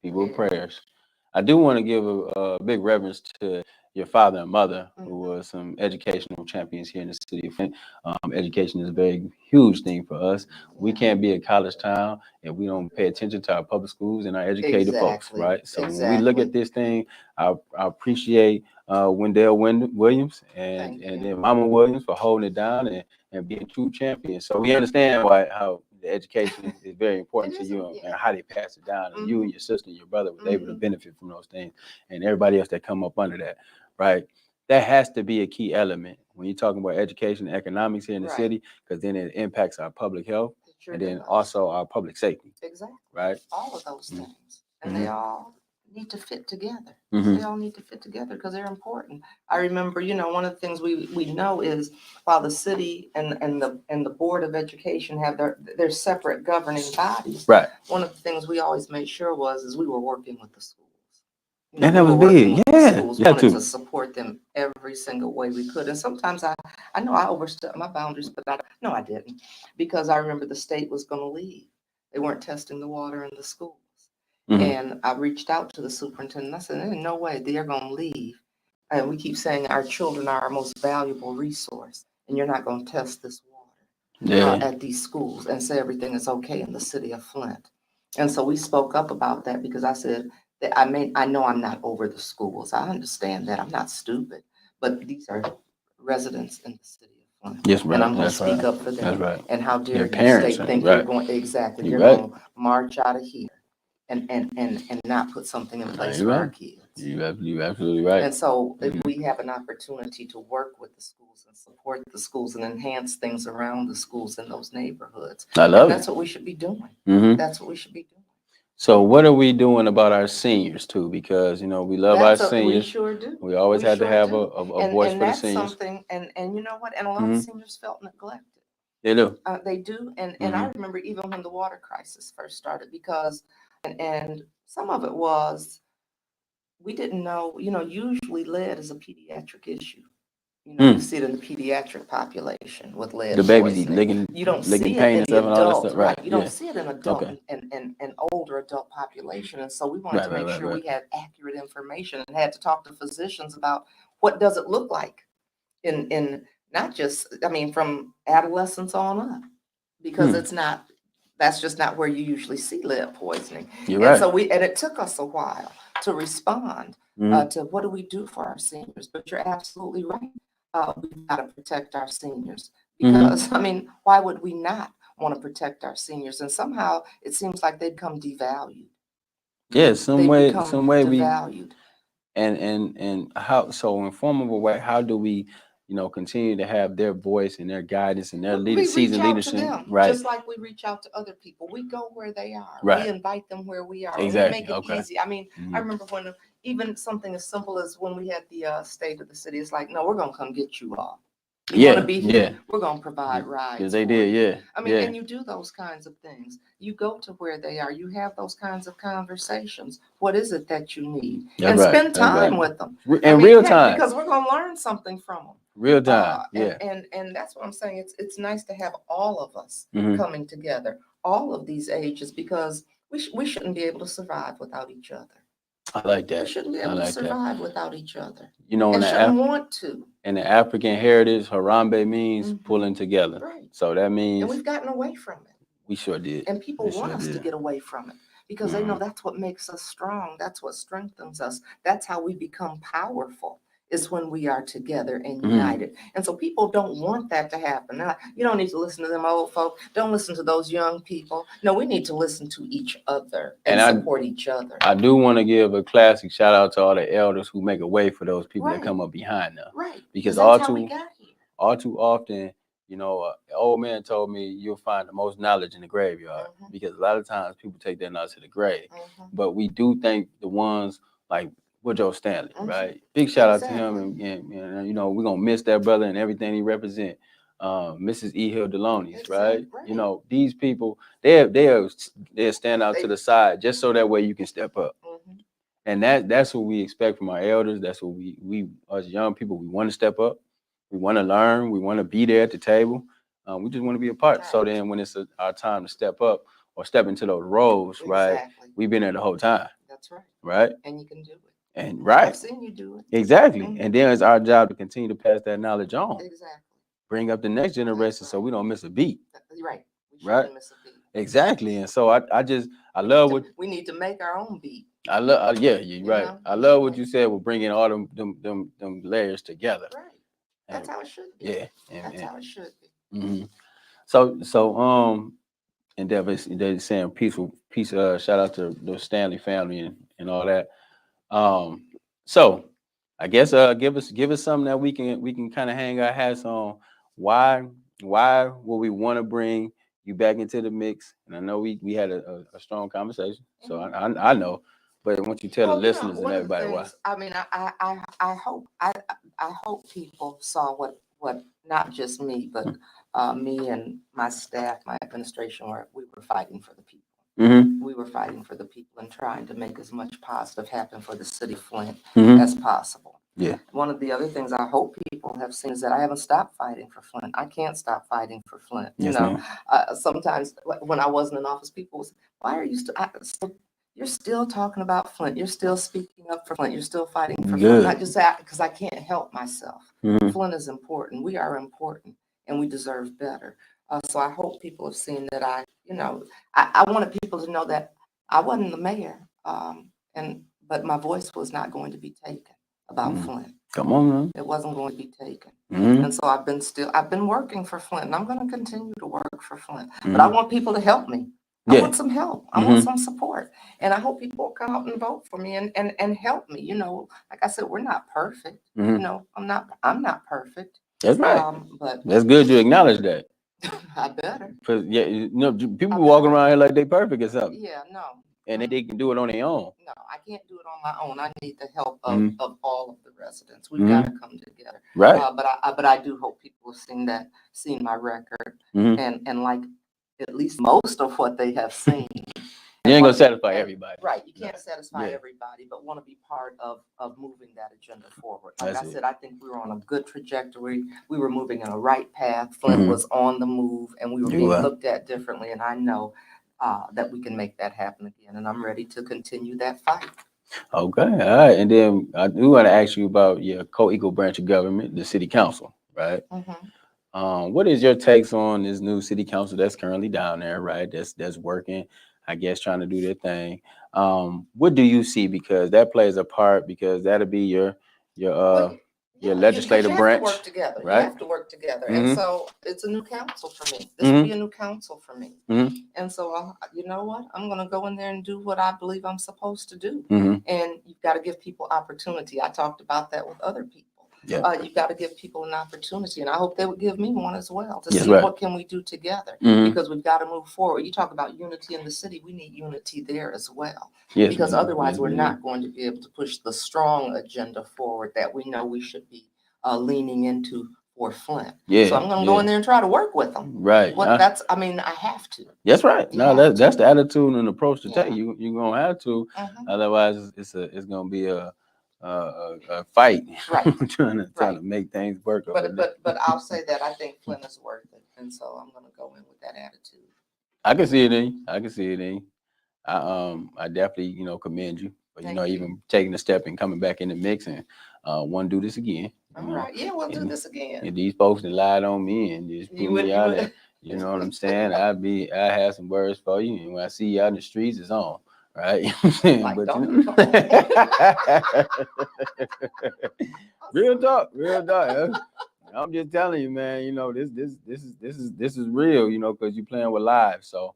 People prayers. I do want to give a big reverence to your father and mother, who were some educational champions here in the city of Flint. Education is a very huge thing for us. We can't be a college town if we don't pay attention to our public schools and our educated folks, right? So when we look at this thing, I appreciate Wendell Williams and then Mama Williams for holding it down and being true champions. So we understand how the education is very important to you and how they pass it down. And you and your sister and your brother was able to benefit from those things, and everybody else that come up under that, right? That has to be a key element when you're talking about education and economics here in the city, because then it impacts our public health and then also our public safety. Exactly. Right. All of those things. And they all need to fit together. They all need to fit together because they're important. I remember, you know, one of the things we know is while the city and the Board of Education have their separate governing bodies. Right. One of the things we always made sure is we were working with the schools. You know, and that was big. Yeah. Schools wanted to support them every single way we could. And sometimes I know I overstepped my boundaries, but I didn't, because I remember the state was going to leave. They weren't testing the water in the schools. And I reached out to the superintendent. I said, there's no way they're going to leave. And we keep saying our children are our most valuable resource, and you're not going to test this water at these schools and say everything is okay in the city of Flint. And so we spoke up about that, because I said that I know I'm not over the schools. I understand that. I'm not stupid. But these are residents in the city of Flint. Yes, right. And I'm going to speak up for them. That's right. And how dare your parents state think you're going you're going to march out of here and not put something in place for our kids. You're absolutely right. And so if we have an opportunity to work with the schools and support the schools and enhance things around the schools in those neighborhoods, that's what we should be doing. That's what we should be doing. So what are we doing about our seniors too? Because, you know, we love our seniors. We sure do. We always had to have a voice for the seniors. And that's something, and you know what? And a lot of seniors felt neglected. They do. They do. And I remember even when the water crisis first started, because and some of it was, we didn't know, you know, usually lead is a pediatric issue. You know, you see it in the pediatric population with lead. The babies licking, you don't see it in the adult, right? You don't see it in adult and older adult population. And so we wanted to make sure we had accurate information and had to talk to physicians about what does it look like in not just, I mean, from adolescence on up, because that's just not where you usually see lead poisoning. You're right. So it took us a while to respond to what do we do for our seniors. But you're absolutely right. We've got to protect our seniors, because I mean, why would we not want to protect our seniors? And somehow it seems like they become devalued. Yeah, some way devalued. And how, so in form of a way, how do we, you know, continue to have their voice and their guidance and their seasoned leadership, right? Just like we reach out to other people, we go where they are. Right. We invite them where we are. Exactly. We make it easy. I mean, I remember when even something as simple as when we had the state of the city, it's like, no, we're gonna come get you all. You want to be here? We're gonna provide rides. Because they did, yeah. I mean, and you do those kinds of things. You go to where they are. You have those kinds of conversations. What is it that you need? And spend time with them. In real time. Because we're gonna learn something from them. Real time, and that's what I'm saying. It's nice to have all of us coming together, all of these ages, because we shouldn't be able to survive without each other. I like that. We shouldn't be able to survive without each other. You know, and shouldn't want to. In the African heritage, Harambe means pulling together. Right. So that means, and we've gotten away from it. We sure did. And people want us to get away from it, because they know that's what makes us strong. That's what strengthens us. That's how we become powerful, is when we are together and united. And so people don't want that to happen. Now, you don't need to listen to them old folk. Don't listen to those young people. No, we need to listen to each other and support each other. I do want to give a classic shout out to all the elders who make a way for those people that come up behind them. Right. Because all too often, an old man told me you'll find the most knowledge in the graveyard because a lot of times people take that knowledge to the grave. But we do think the ones like Woodrow Stanley, right? Big shout out to him, and we're gonna miss that brother and everything he represent. Mrs. E. Hill Deloney's, right? These people, they'll stand out to the side just so that way you can step up. And that's what we expect from our elders. That's what we as young people, we want to step up. We want to learn. We want to be there at the table. We just want to be a part. So then when it's our time to step up or step into those roles, right? We've been there the whole time. That's right. Right? And you can do it. And right. I've seen you do it. Exactly. And then it's our job to continue to pass that knowledge on. Exactly. Bring up the next generation so we don't miss a beat. Right. We right. Miss a beat. Exactly. And so I love what we need to make our own beat. I love. Yeah, you're right. I love what you said with bringing all them layers together. Right. That's how it should be. Yeah. That's how it should be. Mm-hmm. So and they're saying peace. Shout out to the Stanley family and all that. So I guess give us something that we can kind of hang our hats on. Why would we want to bring you back into the mix? And I know we had a strong conversation, so I know. But once you tell the listeners and everybody why. I mean, I hope people saw what not just me, but me and my staff, my administration, we were fighting for the people. Mm-hmm. We were fighting for the people and trying to make as much positive happen for the city of Flint as possible. Yeah. One of the other things I hope people have seen is that I haven't stopped fighting for Flint. I can't stop fighting for Flint. Yes, Sometimes when I wasn't in office, people was, why are you still? You're still talking about Flint. You're still speaking up for Flint. You're still fighting for Flint. Not just that, because I can't help myself. Flint is important. We are important, and we deserve better. So I hope people have seen that I wanted people to know that I wasn't the mayor, but my voice was not going to be taken about Flint. Come on, man. It wasn't going to be taken. And so I've been working for Flint, and I'm going to continue to work for Flint. But I want people to help me. I want some help. I want some support. And I hope people will come out and vote for me and help me. Like I said, we're not perfect. I'm not perfect. That's right. But that's good you acknowledge that. I better. Because people walking around here like they perfect or something. Yeah, no. And they can do it on their own. No, I can't do it on my own. I need the help of all of the residents. We've got to come together. Right. But I do hope people have seen my record and like at least most of what they have seen. You ain't gonna satisfy everybody. Right. You can't satisfy everybody, but want to be part of moving that agenda forward. Like I said, I think we were on a good trajectory. We were moving in a right path. Flint was on the move, and we were being looked at differently. And I know that we can make that happen again. And I'm ready to continue that fight. Okay. All right. And then I do want to ask you about your co-equal branch of government, the city council, right? What is your takes on this new city council that's currently down there, right? That's working, I guess, trying to do their thing. What do you see? Because that plays a part, because that'll be your legislative branch. You have to work together. Right? You have to work together. And so it's a new council for me. This will be a new council for me. And so, you know what? I'm going to go in there and do what I believe I'm supposed to do. And you've got to give people opportunity. I talked about that with other people. You've got to give people an opportunity, and I hope they would give me one as well to see what can we do together, because we've got to move forward. You talk about unity in the city, we need unity there as well, because otherwise we're not going to be able to push the strong agenda forward that we know we should be leaning into for Flint. So I'm going to go in there and try to work with them. Right. I have to. That's right. No, that's the attitude and approach to take. You're going to have to. Otherwise, it's going to be a fight, trying to make things work. But I'll say that I think Flint is worth it, and so I'm going to go in with that attitude. I can see it in you. I definitely commend you for even taking a step and coming back in the mix and want to do this again. All right, we'll do this again. And these folks that lied on me and just put me out there. You know what I'm saying? I have some words for you, and when I see you out in the streets, it's on. Right. Real talk. I'm just telling you, man, this is real, because you're playing with lives. So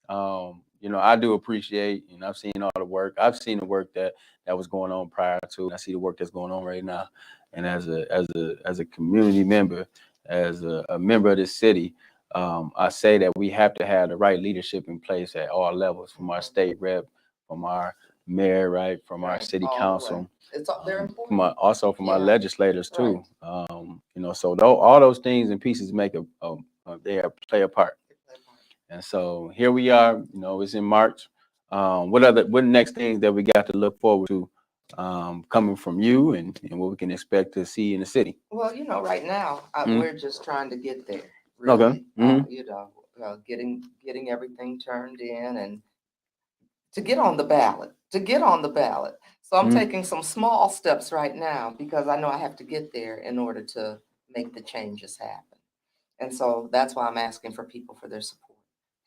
I do appreciate, and I've seen all the work. I've seen the work that was going on prior to, and I see the work that's going on right now. And as a community member, as a member of this city, I say that we have to have the right leadership in place at all levels, from our state rep, from our mayor, right, from our city all the way. council, They're from important. also from our Yeah. legislators too. You know, so all those things and pieces make they play a part. And so here we are. You know, it's in March. What next things that we got to look forward to coming from you, and what we can expect to see in the city? Well, you know, right now Mhm. we're just trying to get there. Okay. Really, Mhm. you know, getting everything turned in and to get on the ballot. So I'm Mhm. taking some small steps right now because I know I have to get there in order to make the changes happen. And so that's why I'm asking for people for their support.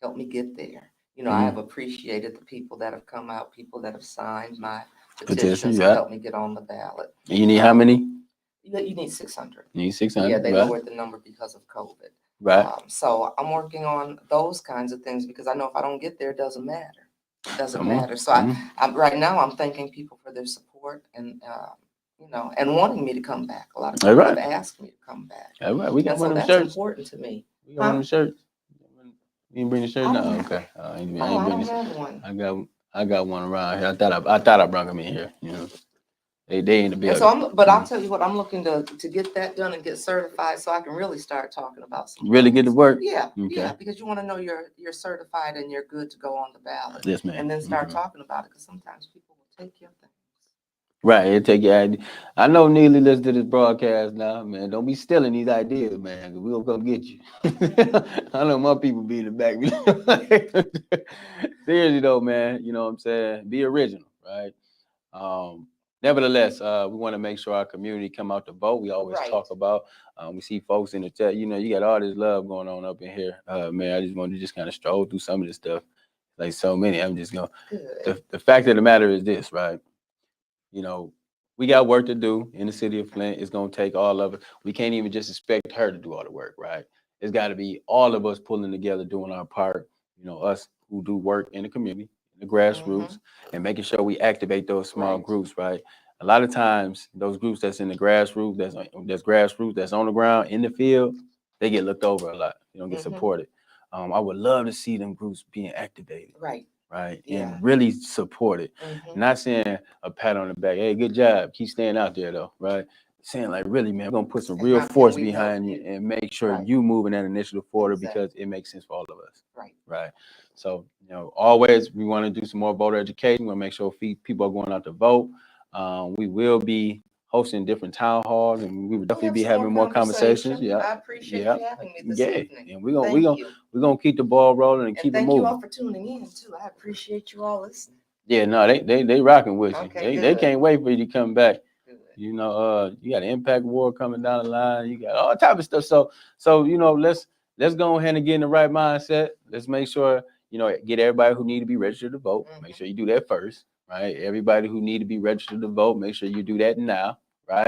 Help me get there. You know, I have appreciated the people that have come out, people that have signed my petition to Yeah. help me get on the ballot. And you need how many? You need 600. You need 600. Yeah, they right. lowered the number because of COVID. Right. So I'm working on those kinds of things because I know if I don't get there, it doesn't matter. It doesn't Come on. matter. So I'm right now I'm thanking people for their support and you know, and wanting me to come back. A lot of people have asked me to come back. All right. We got And one so of them that's shirts. important to me. We got one of them shirts. You didn't bring the shirt? I No. don't Okay. I ain't I bring don't this. have one. I got one around here. I thought I brought them in here. You know, they in the And building. so but I'll tell you what, I'm looking to get that done and get certified so I can really start talking about some Really get to things. work. Yeah, Okay. yeah, because you want to know you're certified and you're good to go on the ballot. Yes, ma'am. And then start talking about it because sometimes people will take your things. Right, it take your idea. I know Neely listen to this broadcast now, man. Don't be stealing these ideas, man, because we'll come get you. I know my people be in the back. Seriously though, man, you know what I'm saying? Be original, right? Nevertheless, we want to make sure our community come out to vote. We always talk about, we see folks in the chat, you know, you got all this love going on up in here. Man, I just want to just kind of stroll through some of this stuff. Like so many, I'm just going to, the fact of the matter is this, right? You know, we got work to do in the city of Flint. It's going to take all of it. We can't even just expect her to do all the work, right? It's got to be all of us pulling together, doing our part, you know, us who do work in the community, in the grassroots, and making sure we activate those small groups, right? A lot of times, those groups that's in the grassroots, that's on the ground, in the field, they get looked over a lot. They don't get supported. I would love to see them groups being activated. Right. Yeah. And really support it. Not saying a pat on the back, hey, good job, keep staying out there though, right? Saying like, really, man, we're gonna put some real force behind you and make sure you moving that initiative forward because it makes sense for all of us. Right. So, you know, always we want to do some more voter education. We want to make sure people are going out to vote. We will be hosting different town halls, and we would definitely be having more conversations. Yeah, I appreciate you having me this evening. And we're gonna keep the ball rolling and keep it moving. Thank you all for tuning in too. I appreciate you all listening. Yeah, no, they rocking with you. Okay, they can't wait for you to come back. Good. You know, you got an impact war coming down the line. You got all type of stuff. So you know, let's go ahead and get in the right mindset. Let's make sure, you know, get everybody who need to be registered to vote. Make sure you do that first, right? Everybody who need to be registered to vote, make sure you do that now, right?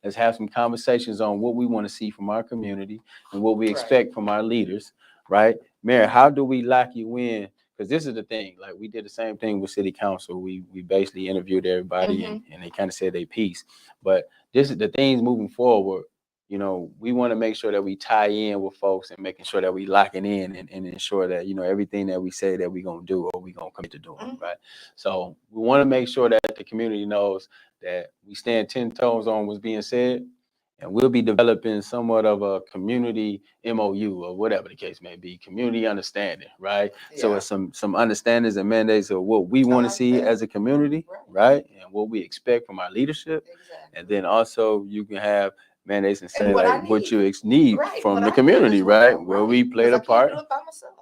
Let's have some conversations on what we want to see from our community and what we expect from our leaders, right? Mayor, how do we lock you in? Because this is the thing, like we did the same thing with city council. We basically interviewed everybody and they kind of said their piece. But this is the things moving forward. You know, we want to make sure that we tie in with folks and making sure that we locking in and ensure that, you know, everything that we say that we're going to do or we're going to commit to doing, right? So we want to make sure that the community knows that we stand 10 toes on what's being said. And we'll be developing somewhat of a community MOU or whatever the case may be, community understanding, right? Yeah. So it's some understandings and mandates of what we want to see as a community, right? And what we expect from our leadership. Exactly. And then also you can have mandates and say like what you need from the community, right? Where we played a part.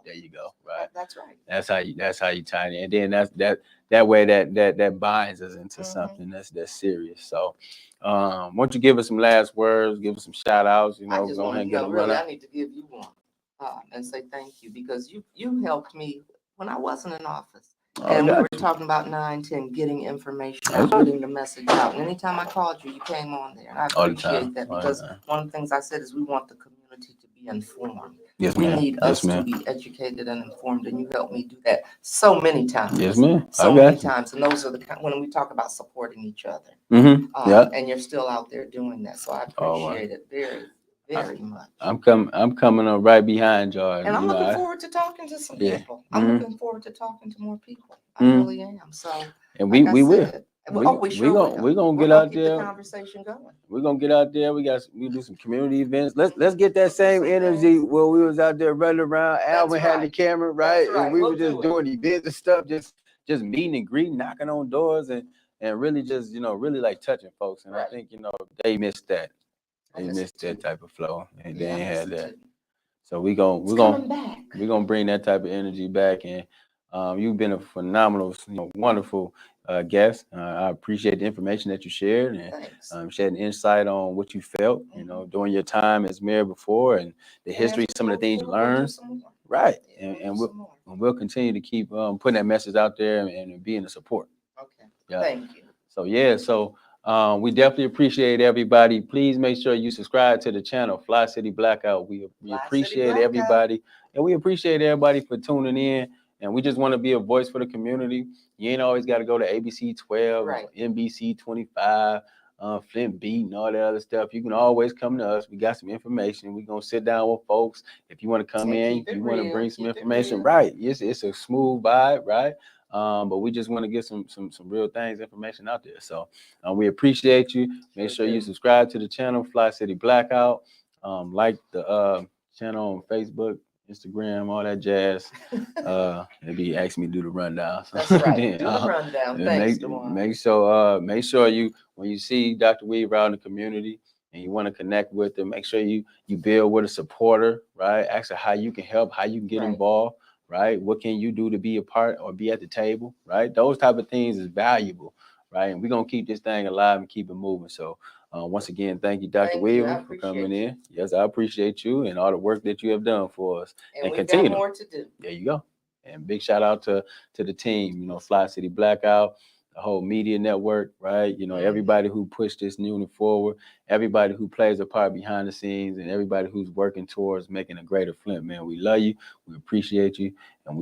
There you go, right? That's right. That's how you tie it in. And then that way that binds us into something that's serious. So why don't you give us some last words, give us some shout outs, you know, go ahead and get them really, I need to give you one and say thank you because you helped me when I wasn't in office. And we were talking about 910, getting information out, getting the message out. And anytime I called you, you came on there. And I appreciate that because one of the things I said is we want the community to be informed. Yes, we ma'am. need us to be educated and informed, and you helped me do that so many times. Yes, ma'am. So many times, and those are when we talk about supporting each other. And you're still out there doing that, so I appreciate it very, very much. I'm coming on right behind y'all. And I'm you know, looking forward to talking to some Yeah. people. I'm Mhm. looking forward to talking to more people. I Mhm. really am. So, And like we I will. said, we sure will. We're gonna We're get gonna out keep there. the conversation going. We're gonna get out there. We do some community events. Let's get that same Some energy things. where we was out there running around. Alvin had the right. camera, right? That's right. And we We'll were just do it. doing events and stuff, just meeting and greeting, knocking on doors and really just, really like touching folks. And I Right. think, they missed that. I They miss missed it that too. type of flow. And they Yeah, I ain't miss had it that. too. So It's coming back. we're gonna bring that type of energy back. And you've been a phenomenal, wonderful guest. I appreciate the information that you shared and Thanks. shared insight on what you felt, during your time as mayor before and the history, And some of the things you we'll do learned. some more. Right. Yeah, And we'll do some more. we'll continue to keep putting that message out there and being the support. Okay. Yeah. Thank you. So we definitely appreciate everybody. Please make sure you subscribe to the channel, Fli-City Blackout. We Fli-City appreciate Blackout. everybody, and we appreciate everybody for tuning in. And we just want to be a voice for the community. You ain't always got to go to ABC 12 Right. or NBC 25, Flint Beat, and all that other stuff. You can always come to us. We got some information. We're gonna sit down with folks. If you want to come And in, keep it you want to real, bring some keep it information. real. Right? It's a smooth vibe, right? But we just want to get some real things, information out there. So we appreciate you. Make sure you subscribe to the channel, Fli-City Blackout. Like the channel on Facebook, Instagram, all that jazz. They be asking me to do the rundown. So That's right. then, Do the rundown. Thanks, Dewan. make sure you, when you see Dr. Weaver out in the community and you want to connect with them, make sure you build with a supporter, right? Ask her how you can help, how you can get Right. involved, right? What can you do to be a part or be at the table, right? Those type of things is valuable, right? And we're going to keep this thing alive and keep it moving. So once again, thank you, Dr. Thank Weaver, you. for coming in. Yes, I appreciate you and all the work that you have done for us. And we've continue got more to do. There you go. And big shout out to the team, Fli-City Blackout, the whole media network, right? Everybody who pushed this unit forward, everybody who plays a part behind the scenes, and everybody who's working towards making a greater Flint, man. We love you. We appreciate you. And we